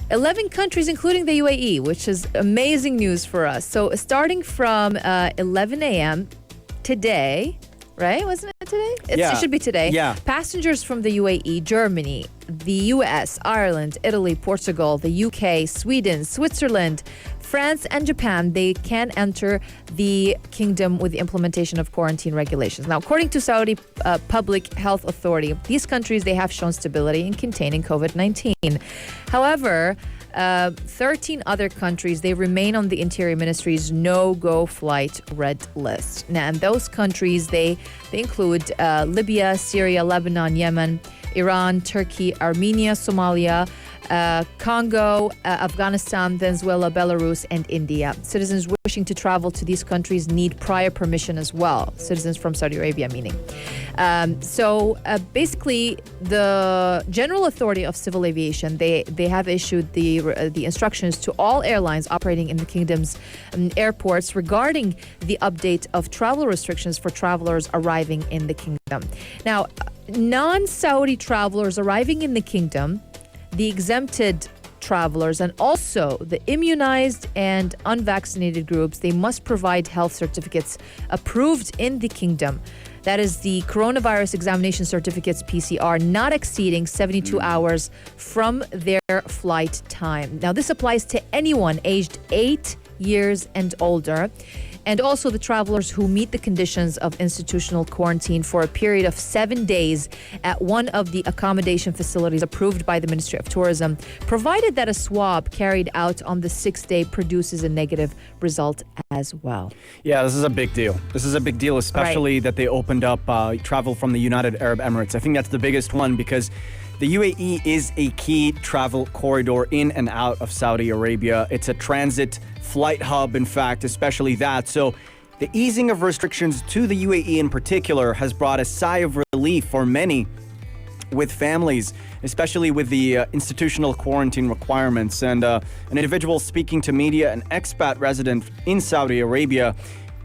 11 countries, including the UAE, which is amazing news for us. So starting from 11 a.m. today, right? Wasn't it today? It should be today. Yeah. Passengers from the UAE, Germany, the US, Ireland, Italy, Portugal, the UK, Sweden, Switzerland, France, and Japan, they can enter the kingdom with the implementation of quarantine regulations. Now, according to Saudi Public Health Authority, these countries, they have shown stability in containing COVID-19. However, 13 other countries, they remain on the Interior Ministry's no-go flight red list. Now, and those countries, they include Libya, Syria, Lebanon, Yemen, Iran, Turkey, Armenia, Somalia, Congo, Afghanistan, Venezuela, Belarus, and India. Citizens wishing to travel to these countries need prior permission as well. Citizens from Saudi Arabia, meaning. So basically, the General Authority of Civil Aviation, they have issued the instructions to all airlines operating in the kingdom's airports regarding the update of travel restrictions for travelers arriving in the kingdom. Now, non-Saudi travelers arriving in the kingdom, the exempted travelers, and also the immunized and unvaccinated groups, they must provide health certificates approved in the kingdom. That is the coronavirus examination certificates, PCR, not exceeding 72 hours from their flight time. Now, this applies to anyone aged 8 years and older, and also the travelers who meet the conditions of institutional quarantine for a period of 7 days at one of the accommodation facilities approved by the Ministry of Tourism, provided that a swab carried out on the 6th day produces a negative result as well. Yeah, this is a big deal. This is a big deal, especially that they opened up travel from the United Arab Emirates. I think that's the biggest one because the UAE is a key travel corridor in and out of Saudi Arabia. It's a transit flight hub, in fact, especially that. So the easing of restrictions to the UAE in particular has brought a sigh of relief for many with families, especially with the institutional quarantine requirements. And an individual speaking to media, an expat resident in Saudi Arabia,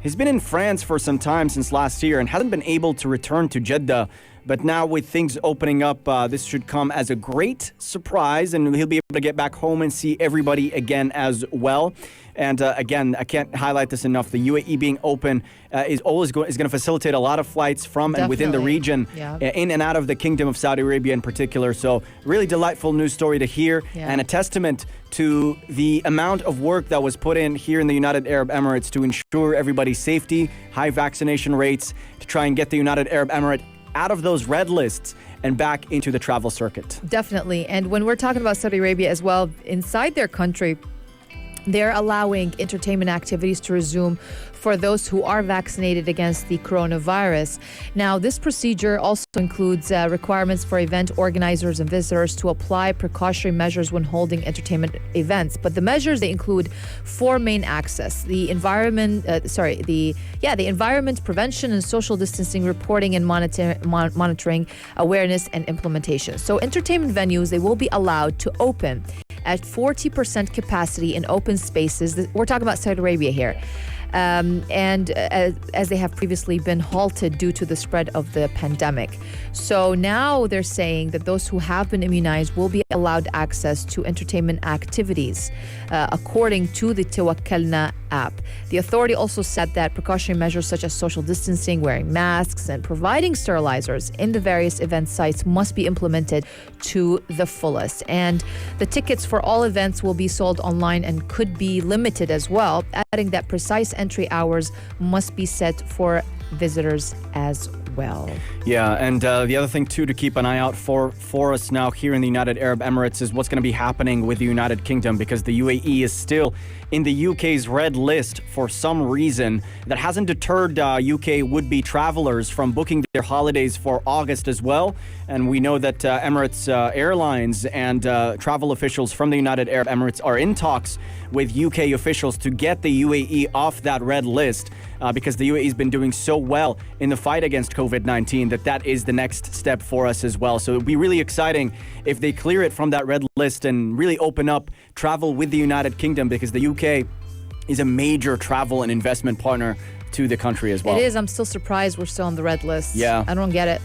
has been in France for some time since last year and hasn't been able to return to Jeddah. But now with things opening up, this should come as a great surprise, and he'll be able to get back home and see everybody again as well. And again, I can't highlight this enough. The UAE being open is going to facilitate a lot of flights from and within the region, in and out of the Kingdom of Saudi Arabia in particular. So really delightful news story to hear, and a testament to the amount of work that was put in here in the United Arab Emirates to ensure everybody's safety, high vaccination rates, to try and get the United Arab Emirates out of those red lists and back into the travel circuit. Definitely. And when we're talking about Saudi Arabia as well, inside their country, they're allowing entertainment activities to resume for those who are vaccinated against the coronavirus. Now, this procedure also includes requirements for event organizers and visitors to apply precautionary measures when holding entertainment events. But the measures, they include four main axes: the environment, the environment, prevention and social distancing, reporting and monitoring, awareness and implementation. So entertainment venues, they will be allowed to open at 40% capacity in open spaces. We're talking about Saudi Arabia here. And as they have previously been halted due to the spread of the pandemic. So now they're saying that those who have been immunized will be allowed access to entertainment activities, according to the Tawakkalna app. The authority also said that precautionary measures such as social distancing, wearing masks, and providing sterilizers in the various event sites must be implemented to the fullest. And the tickets for all events will be sold online and could be limited as well, adding that precise entry hours must be set for visitors as well. Yeah, and the other thing too to keep an eye out for us now here in the United Arab Emirates is what's going to be happening with the United Kingdom, because the UAE is still in the UK's red list for some reason. That hasn't deterred UK would-be travelers from booking their holidays for August as well. And we know that Emirates Airlines and travel officials from the United Arab Emirates are in talks with UK officials to get the UAE off that red list, because the UAE has been doing so so well in the fight against COVID-19 that is the next step for us as well. So it would be really exciting if they clear it from that red list and really open up travel with the United Kingdom, because the UK is a major travel and investment partner to the country as well. It is. I'm still surprised we're still on the red list. Yeah. I don't get it.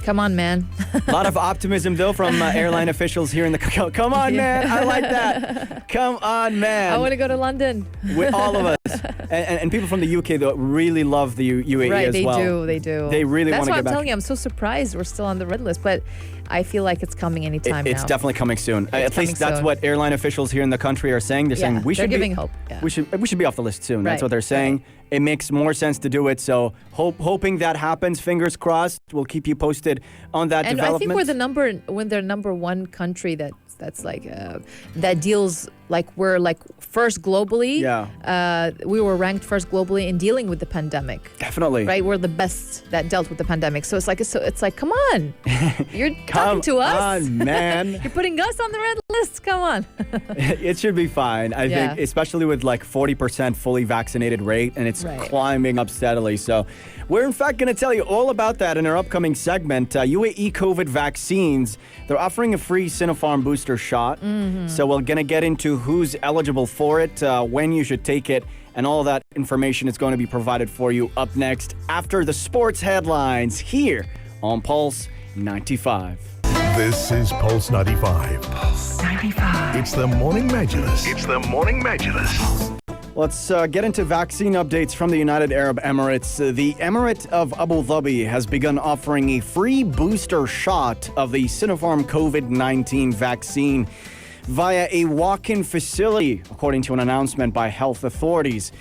Come on, man. A lot of optimism, though, from airline officials here in the... Come on, man. I like that. Come on, man. I want to go to London. With all of us. And people from the UK, though, really love the UAE right, as well. They do. They really want to get back. That's why I'm telling you, I'm so surprised we're still on the red list. But I feel like it's coming anytime now. It's definitely coming soon. At least that's what airline officials here in the country are saying. They're saying we should giving hope. Yeah. We should be off the list soon. Right. That's what they're saying. Right. It makes more sense to do it. So hoping that happens. Fingers crossed. We'll keep you posted on that development. And I think we're the number one country that's like that deals like we're like first globally. Yeah. We were ranked first globally in dealing with the pandemic. Definitely. Right. We're the best that dealt with the pandemic. So it's like come on, you're talking to us. Come on, man. You're putting us on the red list. Come on. It should be fine. I think, especially with like 40% fully vaccinated rate, and it's climbing up steadily. So we're in fact going to tell you all about that in our upcoming segment. UAE COVID vaccines. They're offering a free Sinopharm booster shot. Mm-hmm. So we're going to get into who's eligible for it, when you should take it, and all that information is going to be provided for you up next after the sports headlines here on Pulse 95. This is Pulse 95. Pulse 95. It's the Morning Majlis. It's the Morning Majlis. Let's get into vaccine updates from the United Arab Emirates. The Emirate of Abu Dhabi has begun offering a free booster shot of the Sinopharm COVID-19 vaccine via a walk-in facility, according to an announcement by health authorities.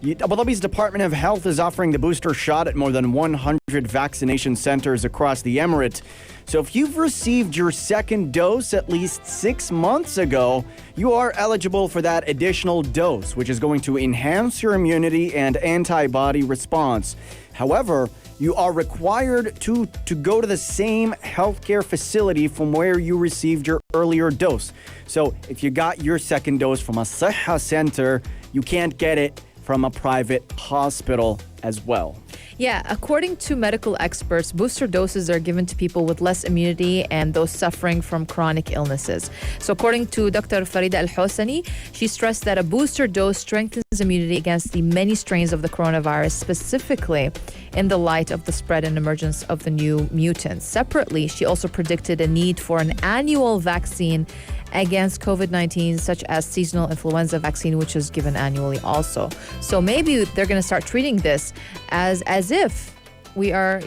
Abu Dhabi's Department of Health is offering the booster shot at more than 100 vaccination centers across the Emirate. So if you've received your second dose at least 6 months ago, you are eligible for that additional dose, which is going to enhance your immunity and antibody response. However, you are required to go to the same healthcare facility from where you received your earlier dose. So if you got your second dose from a Sheikha center, you can't get it from a private hospital as well. Yeah, according to medical experts, booster doses are given to people with less immunity and those suffering from chronic illnesses. So according to Dr. Farida Al-Hosani, she stressed that a booster dose strengthens immunity against the many strains of the coronavirus, specifically in the light of the spread and emergence of the new mutants. Separately, she also predicted a need for an annual vaccine against COVID-19, such as seasonal influenza vaccine, which is given annually also. So maybe they're going to start treating this as if we are,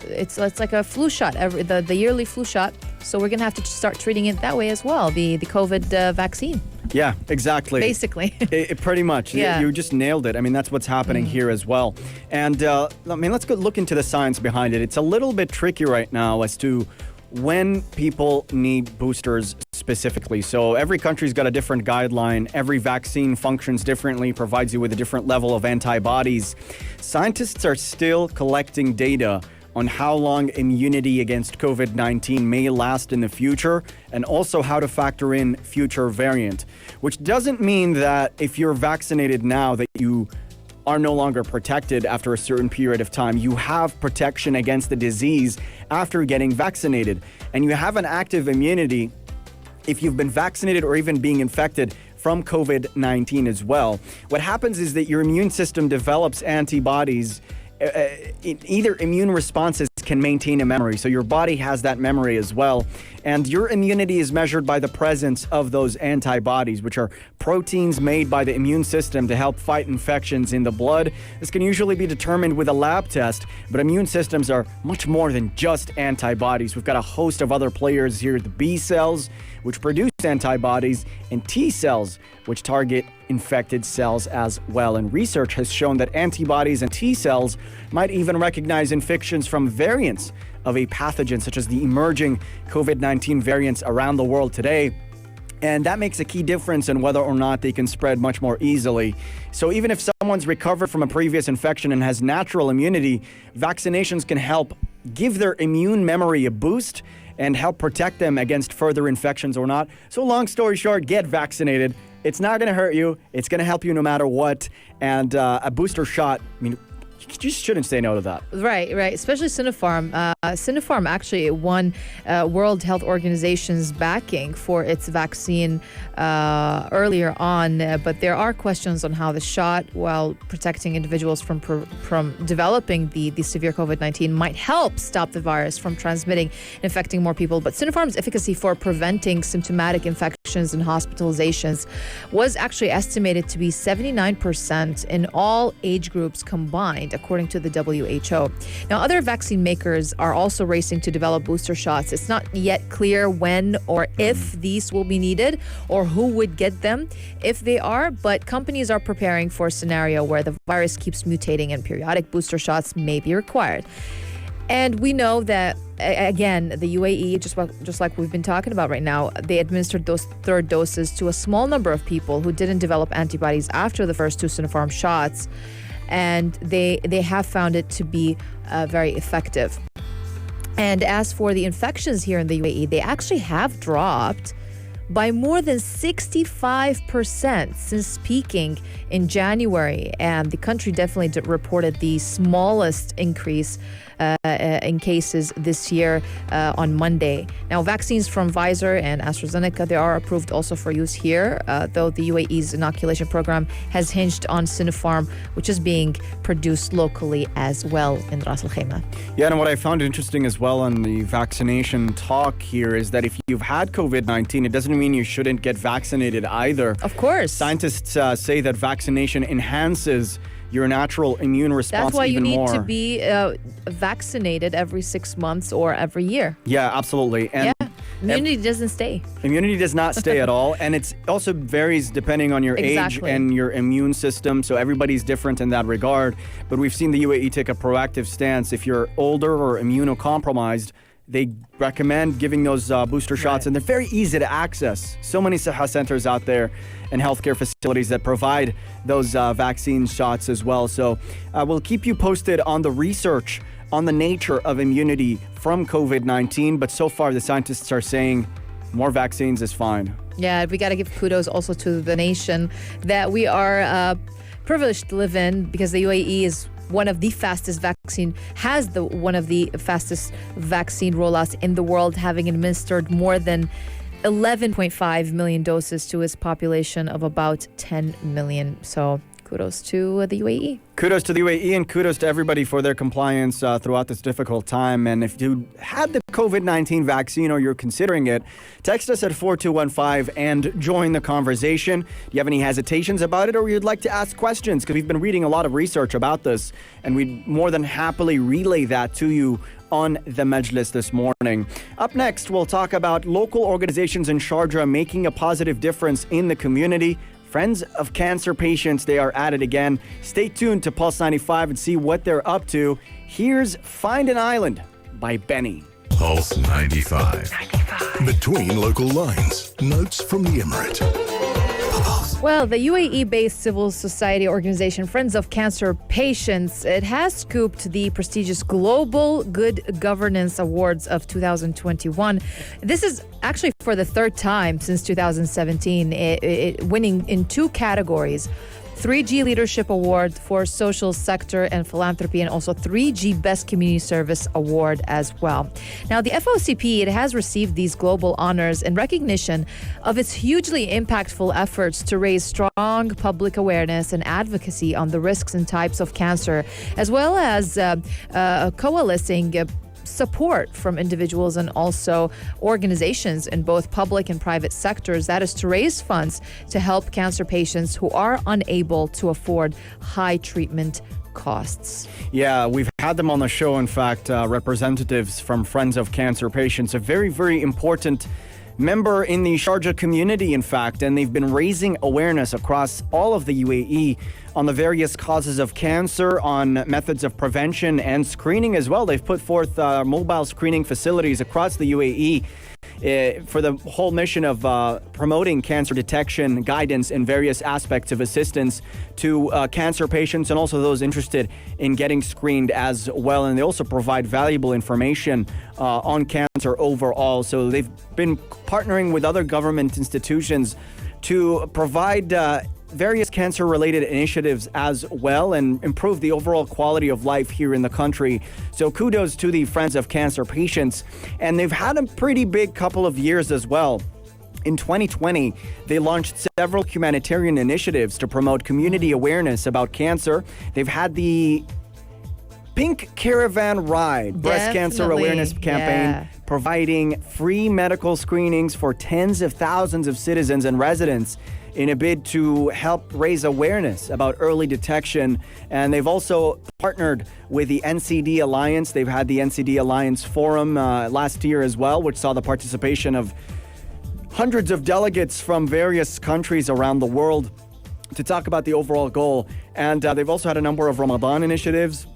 it's like a flu shot, the yearly flu shot. So we're going to have to start treating it that way as well, the COVID vaccine. Yeah, exactly. Basically. Pretty much. Yeah. You just nailed it. I mean, that's what's happening here as well. And let's go look into the science behind it. It's a little bit tricky right now as to when people need boosters specifically. So every country's got a different guideline. Every vaccine functions differently, provides you with a different level of antibodies. Scientists are still collecting data on how long immunity against COVID-19 may last in the future, and also how to factor in future variant, which doesn't mean that if you're vaccinated now that you are no longer protected after a certain period of time. You have protection against the disease after getting vaccinated, and you have an active immunity if you've been vaccinated or even being infected from COVID-19 as well. What happens is that your immune system develops antibodies. Either immune responses can maintain a memory, so your body has that memory as well, and your immunity is measured by the presence of those antibodies, which are proteins made by the immune system to help fight infections in the blood. This can usually be determined with a lab test, but immune systems are much more than just antibodies. We've got a host of other players here: the B cells, which produce antibodies, and T cells, which target infected cells as well. And research has shown that antibodies and T cells might even recognize infections from variants of a pathogen, such as the emerging COVID-19 variants around the world today. And that makes a key difference in whether or not they can spread much more easily. So even if someone's recovered from a previous infection and has natural immunity, vaccinations can help give their immune memory a boost and help protect them against further infections or not. So long story short, get vaccinated. It's not going to hurt you. It's going to help you no matter what. And a booster shot, you just shouldn't say no to that. Right. Especially Sinopharm. Sinopharm actually won World Health Organization's backing for its vaccine earlier on, but there are questions on how the shot, while protecting individuals from developing the severe COVID-19, might help stop the virus from transmitting and infecting more people. But Sinopharm's efficacy for preventing symptomatic infections and hospitalizations was actually estimated to be 79% in all age groups combined, according to the WHO. Now, other vaccine makers are also racing to develop booster shots. It's not yet clear when or if these will be needed or who would get them if they are, but companies are preparing for a scenario where the virus keeps mutating and periodic booster shots may be required. And we know that, again, the UAE, just like we've been talking about right now, they administered those third doses to a small number of people who didn't develop antibodies after the first two Sinopharm shots. And they have found it to be very effective. And as for the infections here in the UAE, they actually have dropped by more than 65% since peaking in January. And the country definitely reported the smallest increase in cases this year on Monday. Now, vaccines from Pfizer and AstraZeneca, they are approved also for use here, though the UAE's inoculation program has hinged on Sinopharm, which is being produced locally as well in Ras Al Khaimah. Yeah, and what I found interesting as well on the vaccination talk here is that if you've had COVID-19, it doesn't mean you shouldn't get vaccinated either. Of course. Scientists say that vaccination enhances your natural immune response even more. That's why you need to be vaccinated every 6 months or every year. Yeah, absolutely. And immunity doesn't stay. Immunity does not stay at all. And it also varies depending on your age and your immune system. So everybody's different in that regard. But we've seen the UAE take a proactive stance. If you're older or immunocompromised, they recommend giving those booster shots, and they're very easy to access. So many Siha centers out there and healthcare facilities that provide those vaccine shots as well. So we'll keep you posted on the research on the nature of immunity from COVID-19. But so far, the scientists are saying more vaccines is fine. Yeah, we got to give kudos also to the nation that we are privileged to live in, because the UAE is one of the fastest vaccine rollouts in the world, having administered more than 11.5 million doses to its population of about 10 million. So kudos to the UAE. Kudos to the UAE and kudos to everybody for their compliance throughout this difficult time. And if you had the COVID-19 vaccine or you're considering it, text us at 4215 and join the conversation. Do you have any hesitations about it, or you'd like to ask questions? Because we've been reading a lot of research about this, and we'd more than happily relay that to you on the Majlis this morning. Up next, we'll talk about local organizations in Sharjah making a positive difference in the community. Friends of cancer patients, they are at it again. Stay tuned to Pulse 95 and see what they're up to. Here's Find an Island by Benny. Pulse 95. Between local lines. Notes from the Emirate. Well, the UAE-based civil society organization Friends of Cancer Patients, it has scooped the prestigious Global Good Governance Awards of 2021. This is actually for the third time since 2017, it winning in two categories. 3G Leadership Award for Social Sector and Philanthropy, and also 3G Best Community Service Award as well. Now, the FOCP, it has received these global honors in recognition of its hugely impactful efforts to raise strong public awareness and advocacy on the risks and types of cancer, as well as coalescing support from individuals and also organizations in both public and private sectors. That is to raise funds to help cancer patients who are unable to afford high treatment costs. Yeah, we've had them on the show, in fact, representatives from Friends of Cancer Patients, a very, very important member in the Sharjah community, in fact, and they've been raising awareness across all of the UAE on the various causes of cancer, on methods of prevention and screening as well. They've put forth mobile screening facilities across the UAE for the whole mission of promoting cancer detection, guidance, and various aspects of assistance to cancer patients and also those interested in getting screened as well. And they also provide valuable information on cancer cancer overall. So they've been partnering with other government institutions to provide various cancer-related initiatives as well and improve the overall quality of life here in the country. So kudos to the Friends of Cancer Patients. And they've had a pretty big couple of years as well. In 2020, they launched several humanitarian initiatives to promote community awareness about cancer. They've had the Pink Caravan Ride, breast cancer awareness campaign, providing free medical screenings for tens of thousands of citizens and residents in a bid to help raise awareness about early detection. And they've also partnered with the NCD Alliance. They've had the NCD Alliance Forum last year as well, which saw the participation of hundreds of delegates from various countries around the world to talk about the overall goal. And they've also had a number of Ramadan initiatives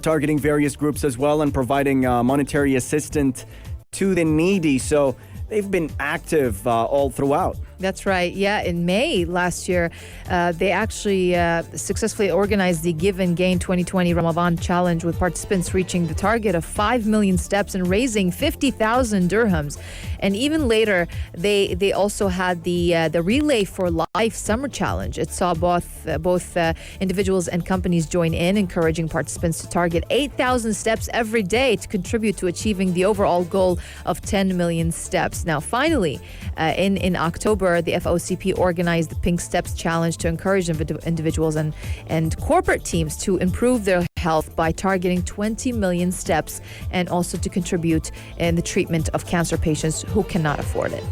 targeting various groups as well and providing monetary assistance to the needy. So they've been active all throughout. That's right. Yeah, in May last year, they actually successfully organized the Give and Gain 2020 Ramadan Challenge with participants reaching the target of 5 million steps and raising 50,000 dirhams. And even later, they also had the Relay for Life Summer Challenge. It saw both individuals and companies join in, encouraging participants to target 8,000 steps every day to contribute to achieving the overall goal of 10 million steps. Now, finally, in October, the FOCP organized the Pink Steps Challenge to encourage individuals and corporate teams to improve their health by targeting 20 million steps and also to contribute in the treatment of cancer patients who cannot afford it.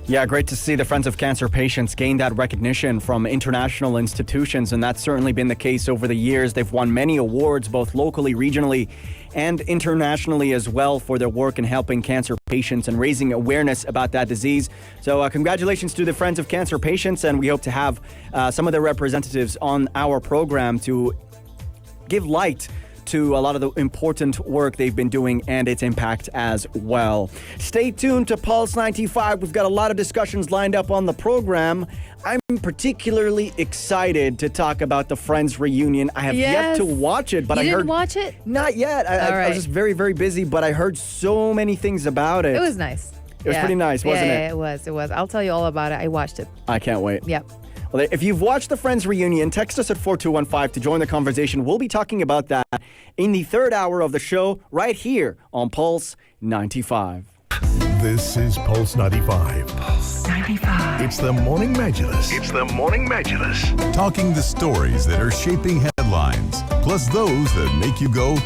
Yeah, great to see the Friends of Cancer Patients gain that recognition from international institutions, and that's certainly been the case over the years. They've won many awards, both locally, regionally, and internationally as well, for their work in helping cancer patients and raising awareness about that disease. So congratulations to the Friends of Cancer Patients, and we hope to have some of their representatives on our program to give light to a lot of the important work they've been doing and its impact as well. Stay tuned to Pulse 95. We've got a lot of discussions lined up on the program. I'm particularly excited to talk about the Friends reunion. I have yet to watch it, but I heard... You didn't watch it? Not yet. I was just very, very busy, but I heard so many things about it. It was nice. It was pretty nice, wasn't it? Yeah, it was. I'll tell you all about it. I watched it. I can't wait. Yep. Well, if you've watched the Friends reunion, text us at 4215 to join the conversation. We'll be talking about that in the third hour of the show right here on Pulse 95. This is Pulse 95. Pulse 95. It's the Morning Majlis. It's the Morning Majlis. Talking the stories that are shaping headlines, plus those that make you go,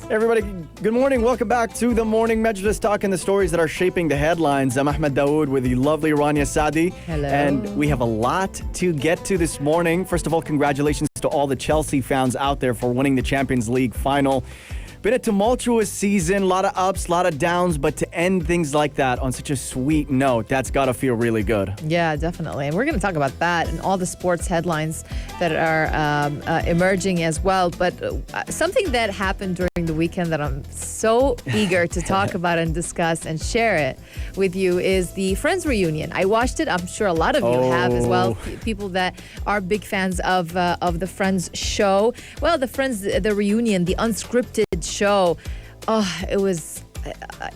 Everybody, good morning. Welcome back to the Morning Majlis, talking the stories that are shaping the headlines. I'm Ahmed Dawood with the lovely Rania Sadi. Hello. And we have a lot to get to this morning. First of all, congratulations to all the Chelsea fans out there for winning the Champions League final. Been a tumultuous season, a lot of ups, a lot of downs, but to end things like that on such a sweet note, that's got to feel really good. Yeah, definitely. And we're going to talk about that and all the sports headlines that are emerging as well. But something that happened during the weekend that I'm so eager to talk about and discuss and share it with you is the Friends reunion. I watched it. I'm sure a lot of you have as well. People that are big fans of the Friends show. Well, the Friends, the reunion, the unscripted show.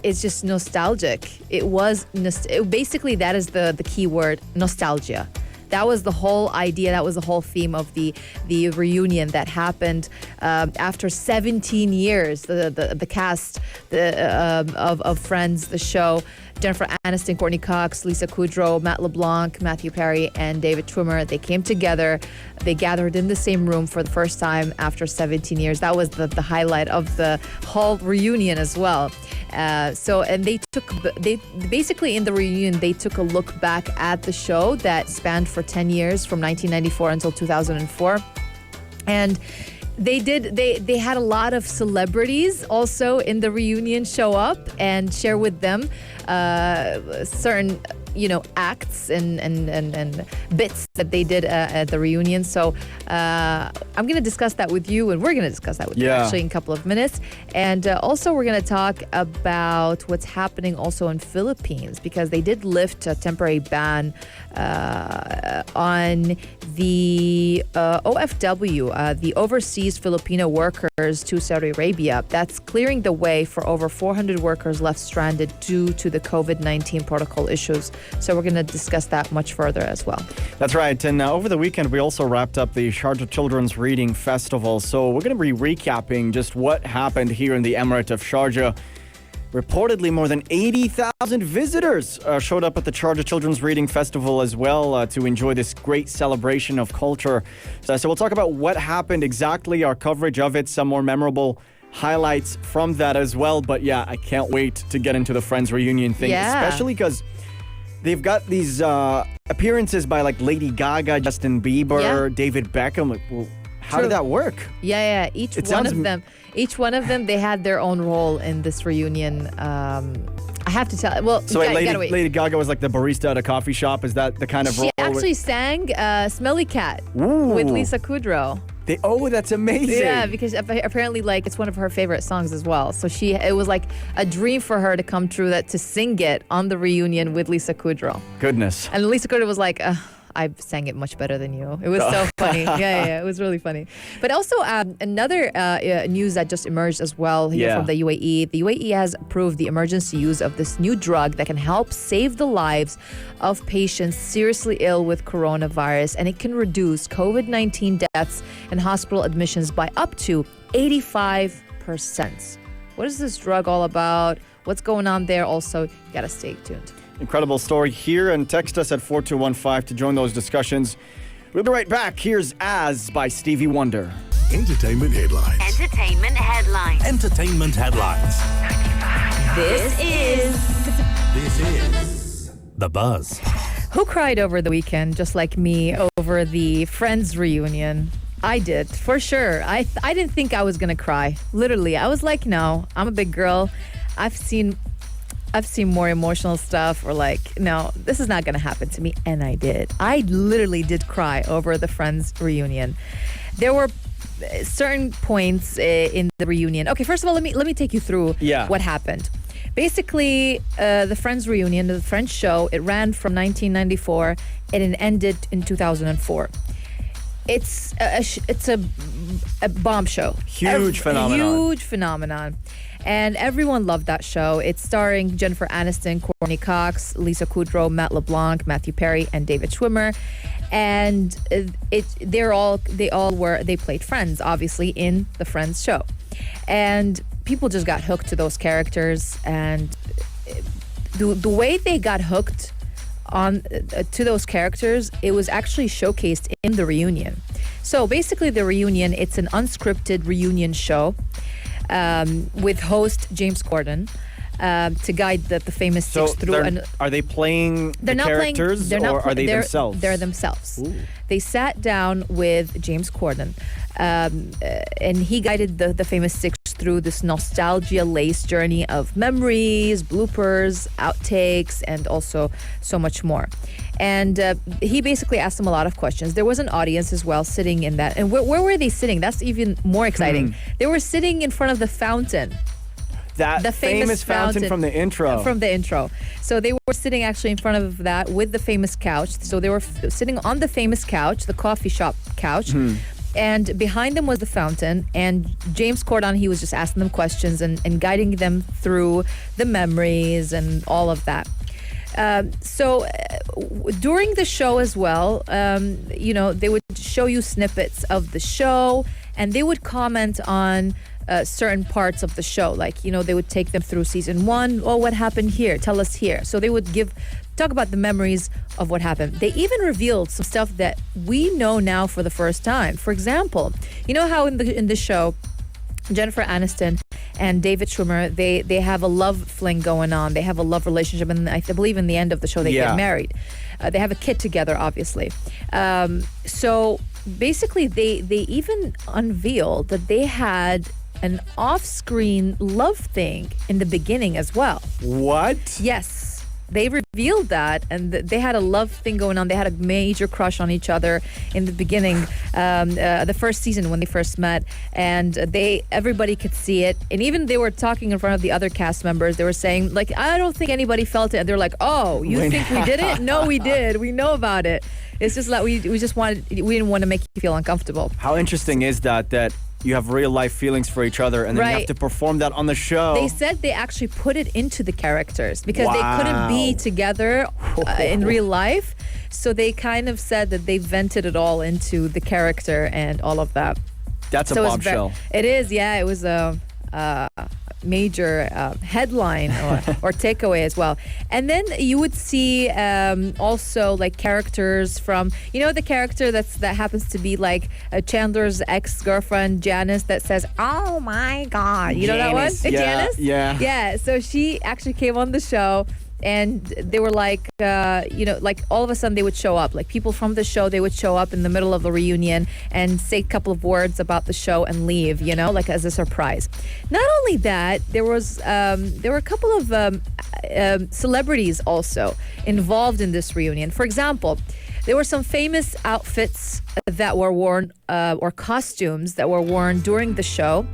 It's just nostalgic. Basically that is the key word, nostalgia. That was the whole idea. That was the whole theme of the reunion that happened after 17 years. The cast of Friends, the show, Jennifer Aniston, Courtney Cox, Lisa Kudrow, Matt LeBlanc, Matthew Perry, and David Schwimmer. They came together. They gathered in the same room for the first time after 17 years. That was the highlight of the whole reunion as well. And they basically in the reunion, they took a look back at the show that spanned for 10 years from 1994 until 2004. And they had a lot of celebrities also in the reunion show up and share with them certain acts and bits that they did at the reunion. So I'm going to discuss that with you, and we're going to discuss that with you actually in a couple of minutes. And also we're going to talk about what's happening also in Philippines, because they did lift a temporary ban on the OFW, the overseas Filipino workers to Saudi Arabia. That's clearing the way for over 400 workers left stranded due to the COVID-19 protocol issues. So we're going to discuss that much further as well. That's right. And over the weekend, we also wrapped up the Sharjah Children's Reading Festival. So we're going to be recapping just what happened here in the Emirate of Sharjah. Reportedly, more than 80,000 visitors showed up at the Sharjah Children's Reading Festival as well to enjoy this great celebration of culture. So we'll talk about what happened exactly, our coverage of it, some more memorable highlights from that as well. But yeah, I can't wait to get into the Friends reunion thing, especially because they've got these appearances by like Lady Gaga, Justin Bieber, David Beckham. Like, well, how did that work? Yeah. Each one of them, they had their own role in this reunion. I have to tell. Well, so Lady Gaga was like the barista at a coffee shop. Is that the kind of role? She actually sang "Smelly Cat" with Lisa Kudrow. That's amazing. Yeah, because apparently, like, it's one of her favorite songs as well. So it was like a dream for her to come true, that to sing it on the reunion with Lisa Kudrow. Goodness. And Lisa Kudrow was like, I sang it much better than you. It was so funny. Yeah, it was really funny. But also another news that just emerged as well here from the UAE. The UAE has approved the emergency use of this new drug that can help save the lives of patients seriously ill with coronavirus, and it can reduce COVID-19 deaths and hospital admissions by up to 85%. What is this drug all about? What's going on there? Also, you got to stay tuned. Incredible story here, and text us at 4215 to join those discussions. We'll be right back. Here's As by Stevie Wonder. Entertainment headlines. Entertainment headlines. Entertainment headlines. This is The Buzz. Who cried over the weekend, just like me, over the Friends reunion? I did, for sure. I didn't think I was going to cry. Literally, I was like, no, I'm a big girl. I've seen more emotional stuff, or like, no, this is not going to happen to me. And I did. I literally did cry over the Friends reunion. There were certain points in the reunion. Okay, first of all, let me take you through what happened. Basically, the Friends reunion, the Friends show, it ran from 1994 and it ended in 2004. It's a bomb show. Huge phenomenon. And everyone loved that show. It's starring Jennifer Aniston, Courtney Cox, Lisa Kudrow, Matt LeBlanc, Matthew Perry, and David Schwimmer. And they played friends, obviously, in the Friends show. And people just got hooked to those characters. And the way they got hooked on to those characters, it was actually showcased in the reunion. So basically, the reunion, it's an unscripted reunion show. With host James Corden to guide the famous six through. And are they playing the characters, or are they themselves? They're themselves. Ooh. They sat down with James Corden, and he guided the famous six through this nostalgia-laced journey of memories, bloopers, outtakes, and also so much more. And he basically asked them a lot of questions. There was an audience as well sitting in that. And where were they sitting? That's even more exciting. They were sitting in front of the fountain. The famous fountain from the intro. So they were sitting actually in front of that with the famous couch. So they were sitting on the famous couch, the coffee shop couch. And behind them was the fountain. And James Corden, he was just asking them questions and guiding them through the memories and all of that. During the show as well, they would show you snippets of the show, and they would comment on certain parts of the show. Like, they would take them through season 1. Oh, what happened here? Tell us here. So they would talk about the memories of what happened. They even revealed some stuff that we know now for the first time. For example, you know how in the show, Jennifer Aniston and David Schwimmer, they have a love fling going on. They have a love relationship, and I believe in the end of the show they get married. They have a kid together, obviously. So basically, they even unveiled that they had an off-screen love thing in the beginning as well. What? Yes. they revealed that, and they had a love thing going on. They had a major crush on each other in the beginning, the first season when they first met, and everybody could see it. And even they were talking in front of the other cast members. They were saying, like, I don't think anybody felt it. And they're like, oh, you think we didn't? No, we did. We know about it. It's just like we didn't want to make you feel uncomfortable. How interesting is that you have real life feelings for each other and then you have to perform that on the show? They said they actually put it into the characters because they couldn't be together in real life. So they kind of said that they vented it all into the character and all of that. That's a bombshell. It is, yeah. It was a major headline or takeaway as well. And then you would see also like characters from, the character that happens to be like Chandler's ex-girlfriend Janice that says, oh my God. You know that one? Janice? Yeah. Yeah. So she actually came on the show. And they were like, like all of a sudden they would show up. Like people from the show, they would show up in the middle of the reunion and say a couple of words about the show and leave, like as a surprise. Not only that, there were a couple of celebrities also involved in this reunion. For example, there were some famous outfits that were worn or costumes that were worn during the show.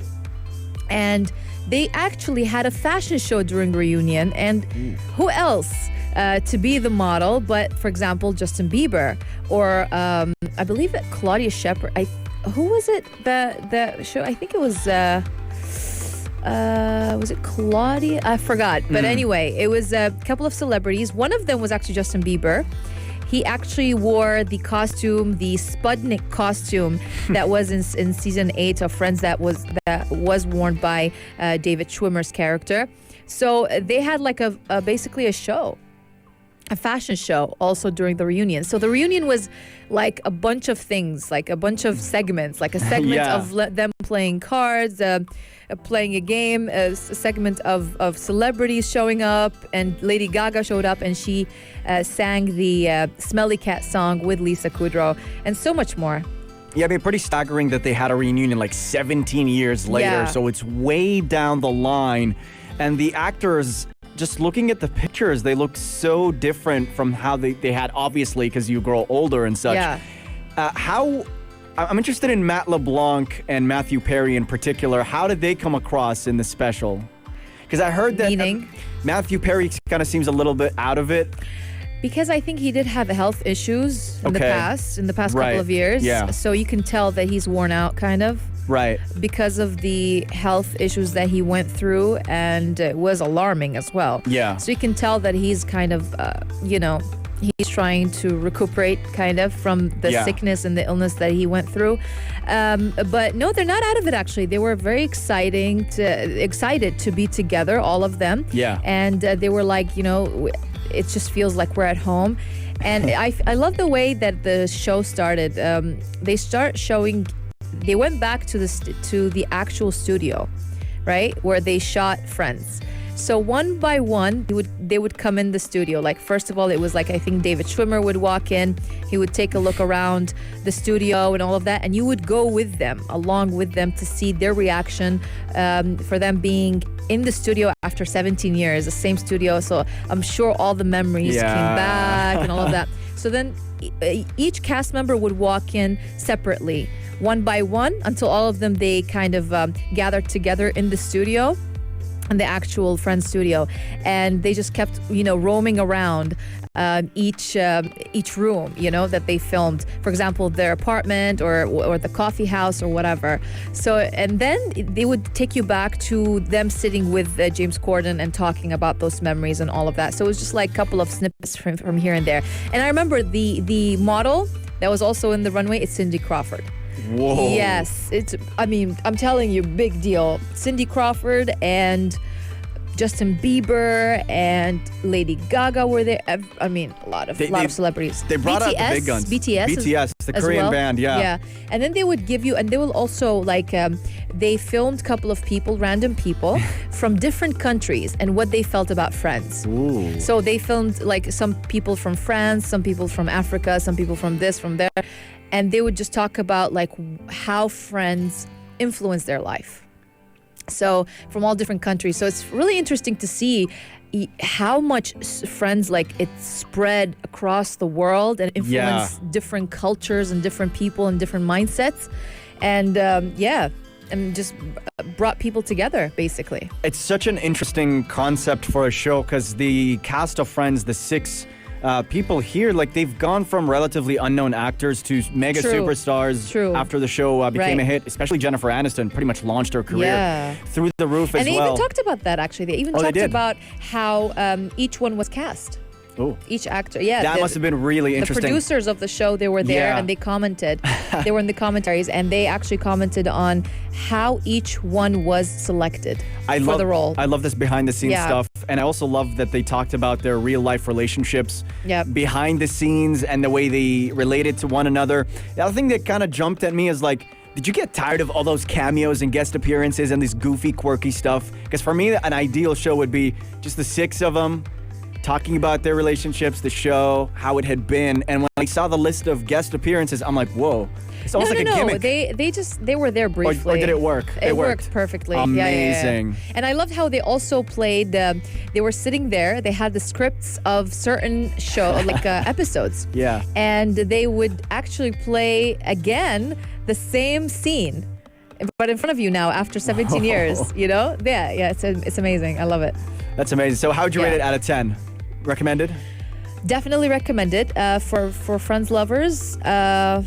And they actually had a fashion show during the reunion, and who else to be the model but, for example, Justin Bieber or I believe that Claudia Schiffer. Who was it? The show? I think it was it Claudia? I forgot. But anyway, it was a couple of celebrities. One of them was actually Justin Bieber. He actually wore the costume, the Sputnik costume that was in season 8 of Friends that was worn by David Schwimmer's character. So they had like basically a show, a fashion show also during the reunion. So the reunion was like a bunch of things, like a bunch of segments, like a segment of them playing cards, playing a game, a segment of celebrities showing up, and Lady Gaga showed up and she sang the Smelly Cat song with Lisa Kudrow, and so much more. Yeah, I mean, pretty staggering that they had a reunion like 17 years later, Yeah. so it's way down the line. And the actors, just looking at the pictures, they look so different from how they had, obviously, because you grow older and such. Yeah. I'm interested in Matt LeBlanc and Matthew Perry in particular. How did they come across in the special? Because I heard that Matthew Perry kind of seems a little bit out of it. Because I think he did have health issues in the past couple of years. Yeah. So you can tell that he's worn out kind of. Right. Because of the health issues that he went through, and it was alarming as well. Yeah. So you can tell that he's kind of, he's trying to recuperate kind of from the sickness and the illness that he went through. But no, they're not out of it actually. They were very excited to be together, all of them. Yeah. And they were like, it just feels like we're at home. And I love the way that the show started. They went back to the actual studio, right, where they shot Friends. So one by one, they would come in the studio. Like, first of all, it was like, I think David Schwimmer would walk in. He would take a look around the studio and all of that. And you would go with them, along with them, to see their reaction for them being in the studio after 17 years, the same studio. So I'm sure all the memories came back and all of that. So then each cast member would walk in separately, one by one, until all of them, they kind of gathered together in the studio, in the actual Friends studio, and they just kept, roaming around each room, that they filmed. For example, their apartment or the coffee house or whatever. So, and then they would take you back to them sitting with James Corden and talking about those memories and all of that. So it was just like a couple of snippets from here and there. And I remember the model that was also in the runway, it's Cindy Crawford. Whoa. Yes, I'm telling you, big deal. Cindy Crawford and Justin Bieber and Lady Gaga were there. A lot of celebrities. They brought out the big guns. BTS, the Korean band, Yeah, and then they would give you, and they will also they filmed a couple of people, random people from different countries, and what they felt about Friends. Ooh. So they filmed like some people from France, some people from Africa, some people from this, from there, and they would just talk about like how Friends influenced their life. So from all different countries. So it's really interesting to see, how much Friends, like, it spread across the world and influenced different cultures and different people and different mindsets. And and just brought people together, basically. It's such an interesting concept for a show because the cast of Friends, the six people here, like, they've gone from relatively unknown actors to mega superstars after the show became a hit. Especially Jennifer Aniston pretty much launched her career through the roof as well. And they even talked about that, actually. They even talked about how each one was cast. Oh. Each actor, that must have been really interesting. The producers of the show, they were there and they commented. They were in the commentaries and they actually commented on how each one was selected for the role. I love this behind the scenes stuff. And I also love that they talked about their real life relationships behind the scenes and the way they related to one another. The other thing that kind of jumped at me is, like, did you get tired of all those cameos and guest appearances and this goofy, quirky stuff? Because for me, an ideal show would be just the six of them talking about their relationships, the show, how it had been. And when I saw the list of guest appearances, I'm like, whoa. It's almost like a gimmick. They were there briefly. Or did it work? It worked perfectly. Amazing. Yeah. And I loved how they also played, they were sitting there, they had the scripts of certain episodes. Yeah. And they would actually play again the same scene, but in front of you now after 17 years, you know? Yeah, it's amazing. I love it. That's amazing. So how'd you rate it out of 10? Recommended? Definitely recommended. For Friends lovers, 9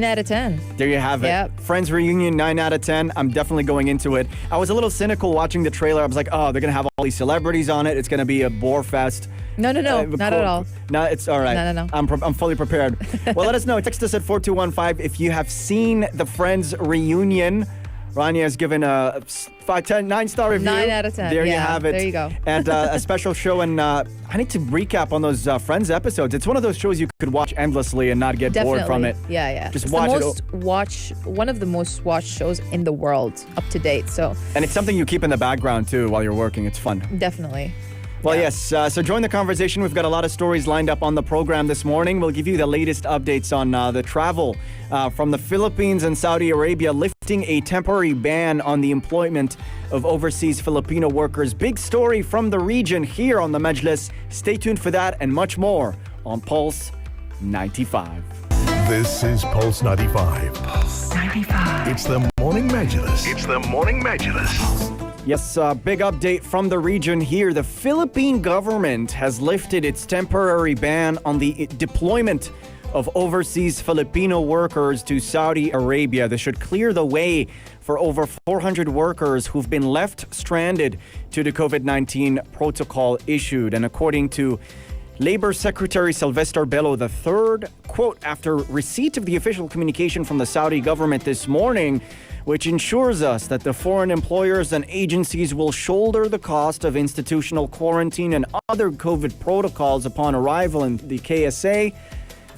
out of 10. There you have it. Yep. Friends reunion, 9 out of 10. I'm definitely going into it. I was a little cynical watching the trailer. I was like, oh, they're going to have all these celebrities on it. It's going to be a bore fest. No, not at all. No, it's all right. No. I'm fully prepared. Well, let us know. Text us at 4215 if you have seen the Friends reunion. Rania has given a 9-star review. 9 out of 10. There you have it. There you go. And a special show. And I need to recap on those Friends episodes. It's one of those shows you could watch endlessly and not get bored from it. Yeah. Just it's watch one of the most watched shows in the world, up to date. So. And it's something you keep in the background too while you're working. It's fun. Definitely. Well, yes. So join the conversation. We've got a lot of stories lined up on the program this morning. We'll give you the latest updates on the travel from the Philippines and Saudi Arabia, lifting a temporary ban on the employment of overseas Filipino workers. Big story from the region here on the Majlis. Stay tuned for that and much more on Pulse 95. This is Pulse 95. Pulse 95. It's the Morning Majlis. It's the Morning Majlis. Yes, big update from the region here. The Philippine government has lifted its temporary ban on the deployment of overseas Filipino workers to Saudi Arabia. This should clear the way for over 400 workers who've been left stranded to the COVID-19 protocol issued. And according to Labor Secretary Sylvester Bello III, quote, after receipt of the official communication from the Saudi government this morning, which ensures us that the foreign employers and agencies will shoulder the cost of institutional quarantine and other COVID protocols upon arrival in the KSA,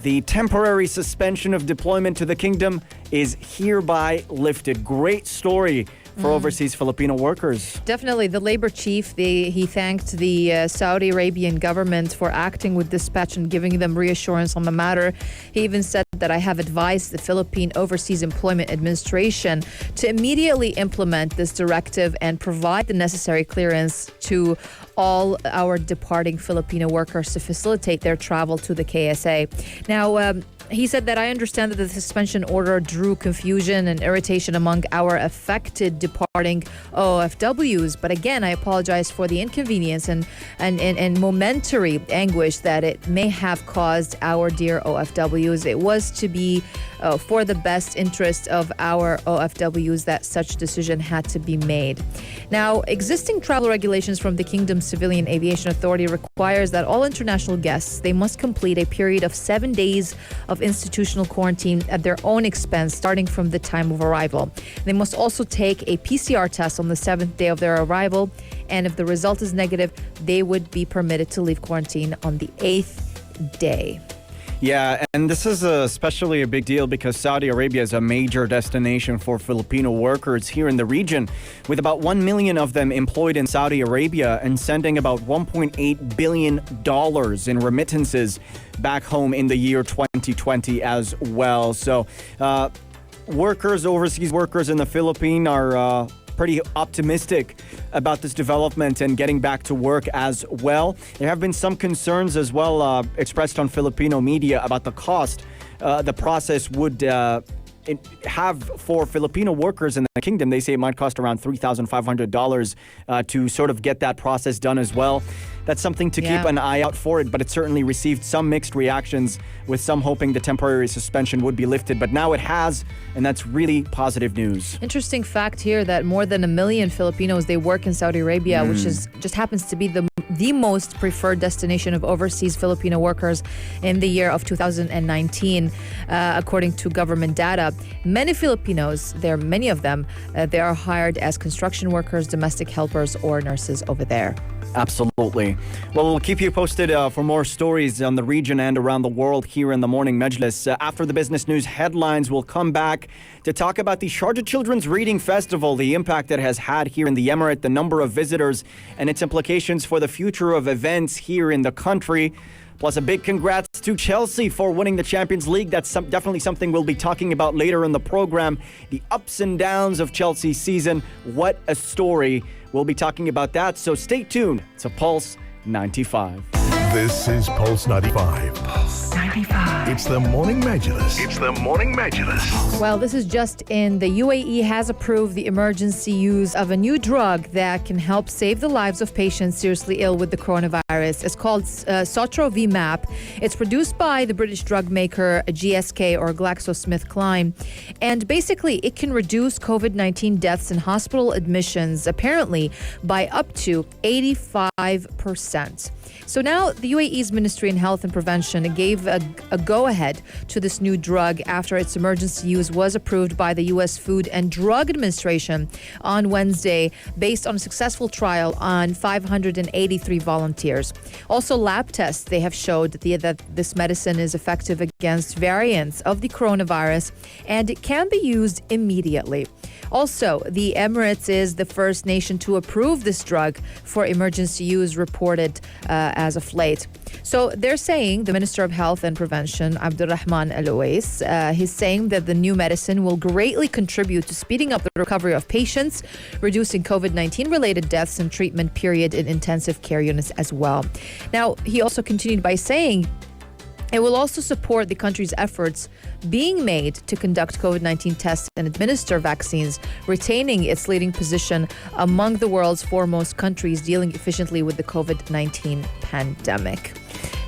the temporary suspension of deployment to the kingdom is hereby lifted. Great story for overseas Filipino workers. Definitely. The labor chief, he thanked the Saudi Arabian government for acting with dispatch and giving them reassurance on the matter. He even said that I have advised the Philippine Overseas Employment Administration to immediately implement this directive and provide the necessary clearance to all our departing Filipino workers to facilitate their travel to the KSA. Now, he said that I understand that the suspension order drew confusion and irritation among our affected departing OFWs. But again, I apologize for the inconvenience and momentary anguish that it may have caused our dear OFWs. It was to be for the best interest of our OFWs that such decision had to be made. Now, existing travel regulations from the Kingdom's Civilian Aviation Authority requires that all international guests, they must complete a period of 7 days of institutional quarantine at their own expense starting from the time of arrival. They must also take a PCR test on the 7th day of their arrival, and if the result is negative, they would be permitted to leave quarantine on the 8th day. Yeah, and this is especially a big deal because Saudi Arabia is a major destination for Filipino workers here in the region, with about 1 million of them employed in Saudi Arabia and sending about $1.8 billion in remittances back home in the year 2020 as well. So overseas workers in the Philippines are pretty optimistic about this development and getting back to work as well. There have been some concerns as well expressed on Filipino media about the cost the process would have for Filipino workers in the kingdom. They say it might cost around $3,500 to sort of get that process done as well. That's something to keep an eye out for it, but it certainly received some mixed reactions, with some hoping the temporary suspension would be lifted. But now it has, and that's really positive news. Interesting fact here that more than 1 million Filipinos, they work in Saudi Arabia, which is just happens to be the most preferred destination of overseas Filipino workers in the year of 2019, according to government data. Many Filipinos, many of them, they are hired as construction workers, domestic helpers, or nurses over there. Absolutely. Well, we'll keep you posted for more stories on the region and around the world here in the Morning Majlis. After the business news headlines, we'll come back to talk about the Sharjah Children's Reading Festival, the impact it has had here in the Emirate, the number of visitors, and its implications for the future of events here in the country. Plus, a big congrats to Chelsea for winning the Champions League. That's definitely something we'll be talking about later in the program. The ups and downs of Chelsea's season. What a story. We'll be talking about that, so stay tuned to Pulse 95. This is Pulse 95. Pulse 95. It's the Morning Majlis. It's the Morning Majlis. Well, this is just in. The UAE has approved the emergency use of a new drug that can help save the lives of patients seriously ill with the coronavirus. It's called Sotrovimab. It's produced by the British drug maker GSK or GlaxoSmithKline. And basically, it can reduce COVID-19 deaths and hospital admissions, apparently, by up to 85%. So now the UAE's Ministry of Health and Prevention gave a go-ahead to this new drug after its emergency use was approved by the U.S. Food and Drug Administration on Wednesday, based on a successful trial on 583 volunteers. Also, lab tests, they have showed that this medicine is effective against variants of the coronavirus, and it can be used immediately. Also, the Emirates is the first nation to approve this drug for emergency use, reported as of late. So they're saying, the Minister of Health and Prevention, Abdulrahman Al-Uwais, he's saying that the new medicine will greatly contribute to speeding up the recovery of patients, reducing COVID-19 related deaths and treatment period in intensive care units as well. Now, he also continued by saying it will also support the country's efforts being made to conduct COVID-19 tests and administer vaccines, retaining its leading position among the world's foremost countries dealing efficiently with the COVID-19 pandemic.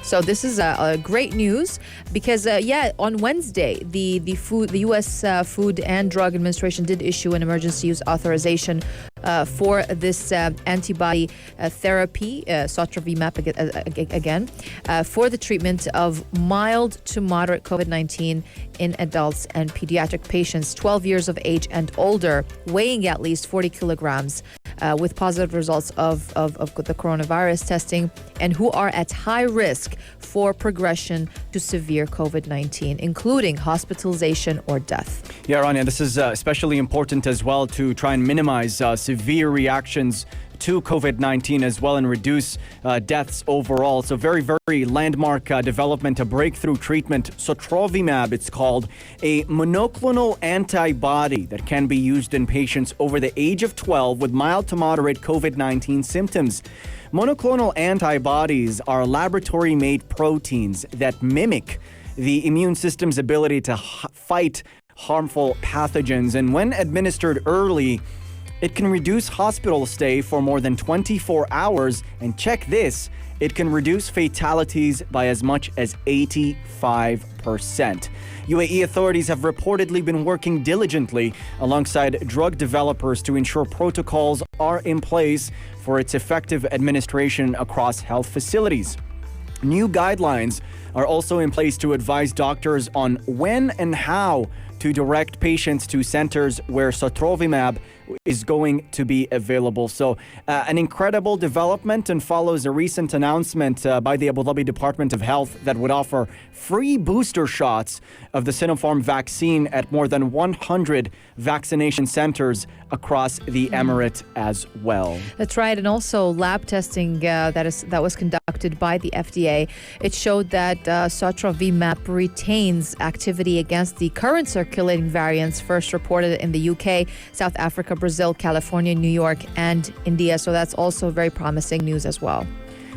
So this is a great news because, on Wednesday, the U.S. Food and Drug Administration did issue an emergency use authorization for this antibody therapy, Sotrovimab again, for the treatment of mild to moderate COVID-19 in adults and pediatric patients 12 years of age and older, weighing at least 40 kilograms, with positive results of the coronavirus testing, and who are at high risk for progression to severe COVID-19, including hospitalization or death. Yeah, Rania, this is especially important as well to try and minimize severe reactions to COVID-19 as well and reduce deaths overall. So very, very landmark development, a breakthrough treatment, Sotrovimab, it's called, a monoclonal antibody that can be used in patients over the age of 12 with mild to moderate COVID-19 symptoms. Monoclonal antibodies are laboratory-made proteins that mimic the immune system's ability to fight harmful pathogens. And when administered early, it can reduce hospital stay for more than 24 hours. And check this, it can reduce fatalities by as much as 85%. UAE authorities have reportedly been working diligently alongside drug developers to ensure protocols are in place for its effective administration across health facilities. New guidelines are also in place to advise doctors on when and how to direct patients to centers where Sotrovimab is going to be available. So an incredible development, and follows a recent announcement by the Abu Dhabi Department of Health that would offer free booster shots of the Sinopharm vaccine at more than 100 vaccination centers across the Emirate as well. That's right. And also lab testing that was conducted by the FDA. It showed that Sotrovimab retains activity against the current circulating variants first reported in the UK, South Africa, Brazil, California, New York, and India. So that's also very promising news as well.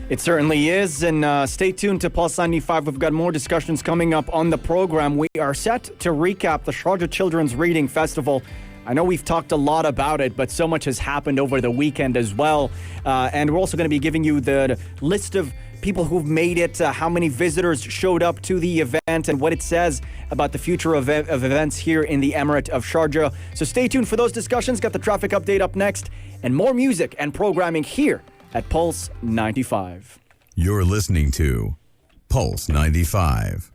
It certainly is, and stay tuned to Pulse 95. We've got more discussions coming up on the program. We are set to recap the Sharjah Children's Reading Festival. I know we've talked a lot about it, but so much has happened over the weekend as well. And we're also going to be giving you the list of people who've made it, how many visitors showed up to the event, and what it says about the future of events here in the Emirate of Sharjah. So stay tuned for those discussions. Got the traffic update up next, and more music and programming here at Pulse 95. You're listening to Pulse 95.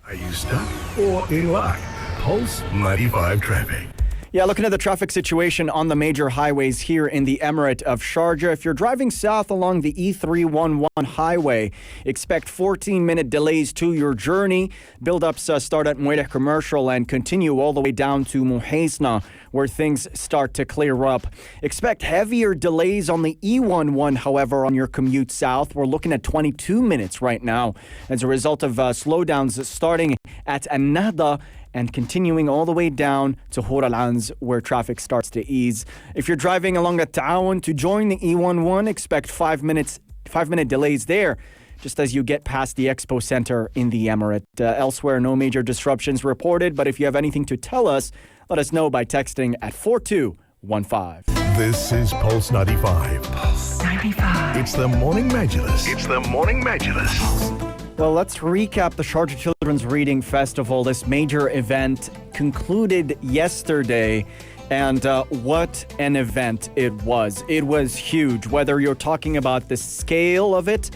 Are you stuck or in luck? Pulse 95 traffic. Yeah, looking at the traffic situation on the major highways here in the Emirate of Sharjah. If you're driving south along the E311 highway, expect 14-minute delays to your journey. Build-ups start at Muireh Commercial and continue all the way down to Muhaisna, where things start to clear up. Expect heavier delays on the E11, however, on your commute south. We're looking at 22 minutes right now as a result of slowdowns starting at An-Nahda and continuing all the way down to Hur Al-Anz, where traffic starts to ease. If you're driving along the Ta'awun to join the E11, expect 5-minute delays there, just as you get past the Expo Center in the Emirate. Elsewhere, no major disruptions reported, but if you have anything to tell us, let us know by texting at 4215. This is Pulse 95. Pulse 95. It's the Morning Majlis. It's the Morning Majlis. Well, let's recap the Sharjah Children's Reading Festival. This major event concluded yesterday, and what an event it was. It was huge, whether you're talking about the scale of it,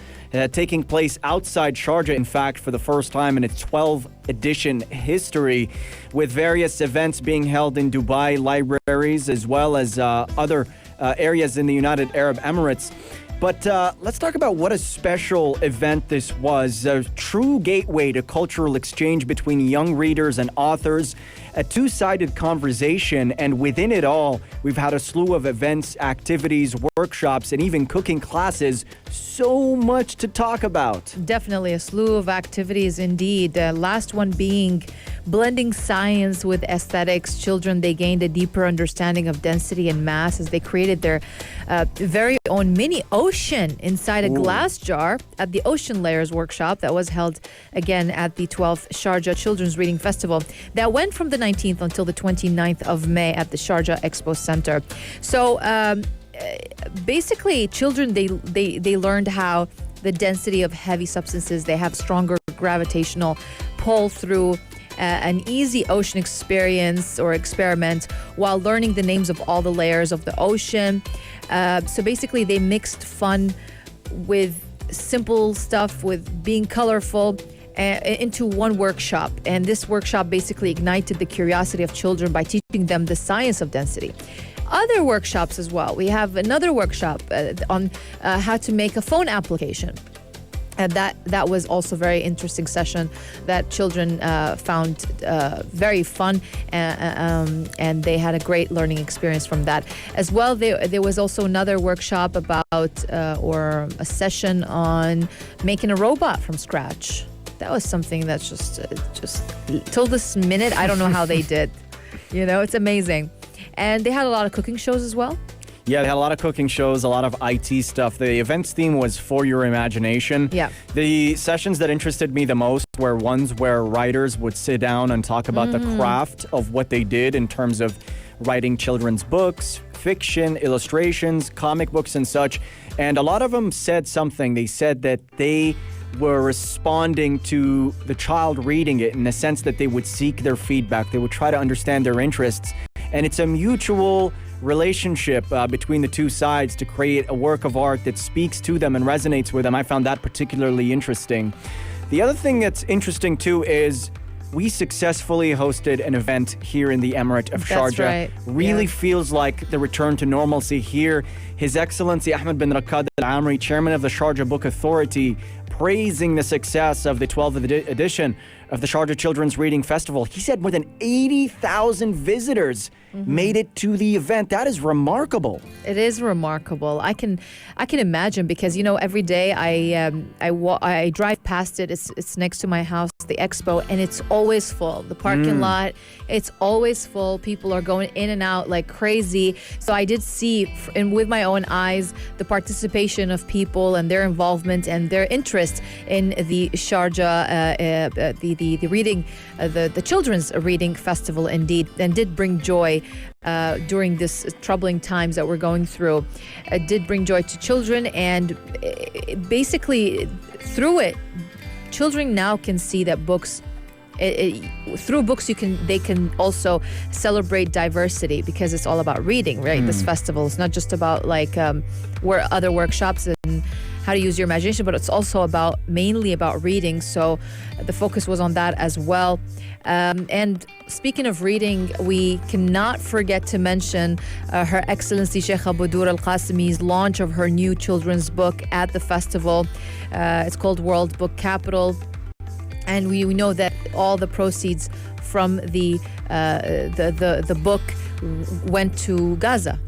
taking place outside Sharjah, in fact, for the first time in its 12-edition history, with various events being held in Dubai libraries as well as other areas in the United Arab Emirates. But let's talk about what a special event this was. A true gateway to cultural exchange between young readers and authors. A two-sided conversation, and within it all, we've had a slew of events, activities, workshops, and even cooking classes. So much to talk about. Definitely a slew of activities indeed. The last one being blending science with aesthetics. Children, they gained a deeper understanding of density and mass as they created their very own mini ocean inside a glass jar at the Ocean Layers workshop that was held again at the 12th Sharjah Children's Reading Festival that went from the 19th until the 29th of May at the Sharjah Expo Center. So basically, children, they learned how the density of heavy substances, they have stronger gravitational pull through an easy ocean experience or experiment while learning the names of all the layers of the ocean. So basically, they mixed fun with simple stuff, with being colorful, into one workshop. And this workshop basically ignited the curiosity of children by teaching them the science of density. Other workshops as well. We have another workshop on how to make a phone application. And that was also a very interesting session that children found very fun, and they had a great learning experience from that. As well, there was also another workshop about or a session on making a robot from scratch. That was something that's just till this minute, I don't know how they did. You know, it's amazing. And they had a lot of cooking shows as well. Yeah, they had a lot of cooking shows, a lot of IT stuff. The event's theme was for your imagination. Yeah. The sessions that interested me the most were ones where writers would sit down and talk about the craft of what they did in terms of writing children's books, fiction, illustrations, comic books, and such. And a lot of them said something. They said that they were responding to the child reading it in the sense that they would seek their feedback. They would try to understand their interests. And it's a mutual relationship between the two sides to create a work of art that speaks to them and resonates with them. I found that particularly interesting. The other thing that's interesting too is we successfully hosted an event here in the Emirate of Sharjah. That's right. Really feels like the return to normalcy here. His Excellency Ahmed bin Rakkad Al Amri, chairman of the Sharjah Book Authority, praising the success of the 12th edition of the Sharjah Children's Reading Festival. He said more than 80,000 visitors made it to the event. That is remarkable. It is remarkable. I can imagine, because every day I drive past it. It's next to my house, the expo, and it's always full. The parking lot, it's always full. People are going in and out like crazy. So I did see, and with my own eyes, the participation of people and their involvement and their interest in the Sharjah, the reading, the children's reading festival, indeed, and did bring joy during this troubling times that we're going through. It did bring joy to children, and basically through it, children now can see that books. Through books, they can also celebrate diversity, because it's all about reading, right? This festival is not just about where other workshops and how to use your imagination, but it's also mainly about reading. So the focus was on that as well. And speaking of reading, we cannot forget to mention Her Excellency Sheikha Jawaher Al Qasimi's launch of her new children's book at the festival. It's called World Book Capital. And we know that all the proceeds from the book went to Gaza.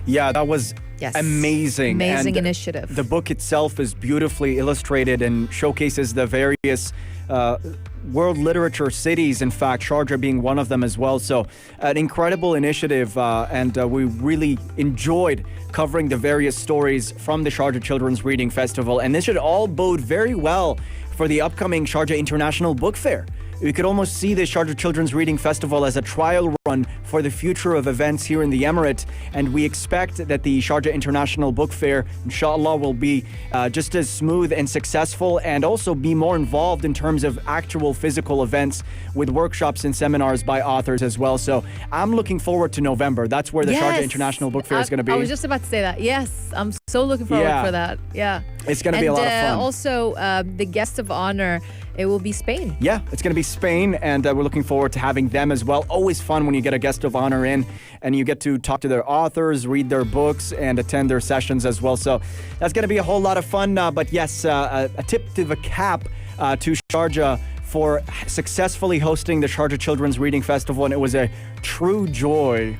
Yeah, that was amazing. Amazing initiative. The book itself is beautifully illustrated and showcases the various world literature cities, in fact, Sharjah being one of them as well. So an incredible initiative, and we really enjoyed covering the various stories from the Sharjah Children's Reading Festival. And this should all bode very well for the upcoming Sharjah International Book Fair. We could almost see the Sharjah Children's Reading Festival as a trial run for the future of events here in the Emirate. And we expect that the Sharjah International Book Fair, inshallah, will be just as smooth and successful, and also be more involved in terms of actual physical events with workshops and seminars by authors as well. So I'm looking forward to November. That's where the Sharjah International Book Fair is going to be. I was just about to say that. Yes, I'm so looking forward for that. Yeah. It's going to be a lot of fun. Also, the guest of honor, it will be Spain. Yeah, it's going to be Spain, and we're looking forward to having them as well. Always fun when you get a guest of honor in and you get to talk to their authors, read their books, and attend their sessions as well. So that's going to be a whole lot of fun. But yes, a tip to the cap to Sharjah for successfully hosting the Sharjah Children's Reading Festival, and it was a true joy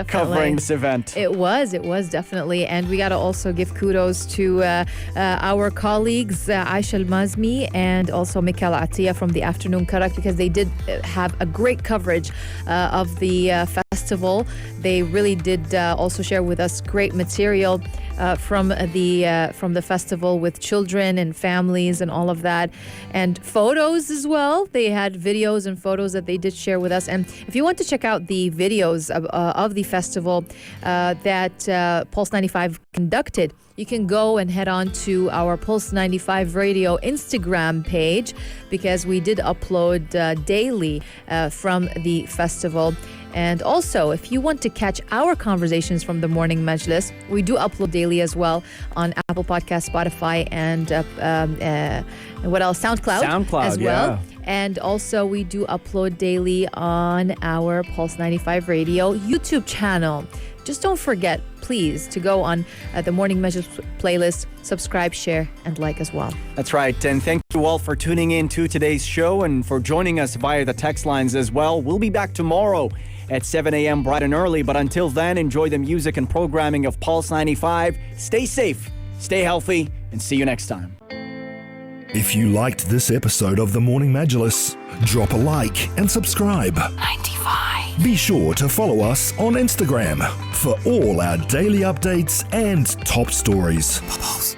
covering this event. It was definitely. And we got to also give kudos to our colleagues, Aisha Al-Mazmi and also Mikhail Atiya from the Afternoon Karak, because they did have a great coverage of the festival. They really did also share with us great material from the festival with children and families and all of that, and photos as well. They had videos and photos that they did share with us. And if you want to check out the videos of the festival that Pulse 95 conducted, you can go and head on to our Pulse 95 Radio Instagram page, because we did upload daily from the festival. And also, if you want to catch our conversations from the Morning Majlis, we do upload daily as well on Apple Podcasts, Spotify, and what else? SoundCloud as well. Yeah. And also, we do upload daily on our Pulse 95 Radio YouTube channel. Just don't forget, please, to go on the Morning Majlis playlist, subscribe, share, and like as well. That's right. And thank you all for tuning in to today's show and for joining us via the text lines as well. We'll be back tomorrow at 7 a.m. bright and early. But until then, enjoy the music and programming of Pulse 95. Stay safe, stay healthy, and see you next time. If you liked this episode of the Morning Majlis, drop a like and subscribe. 95. Be sure to follow us on Instagram for all our daily updates and top stories. Pulse.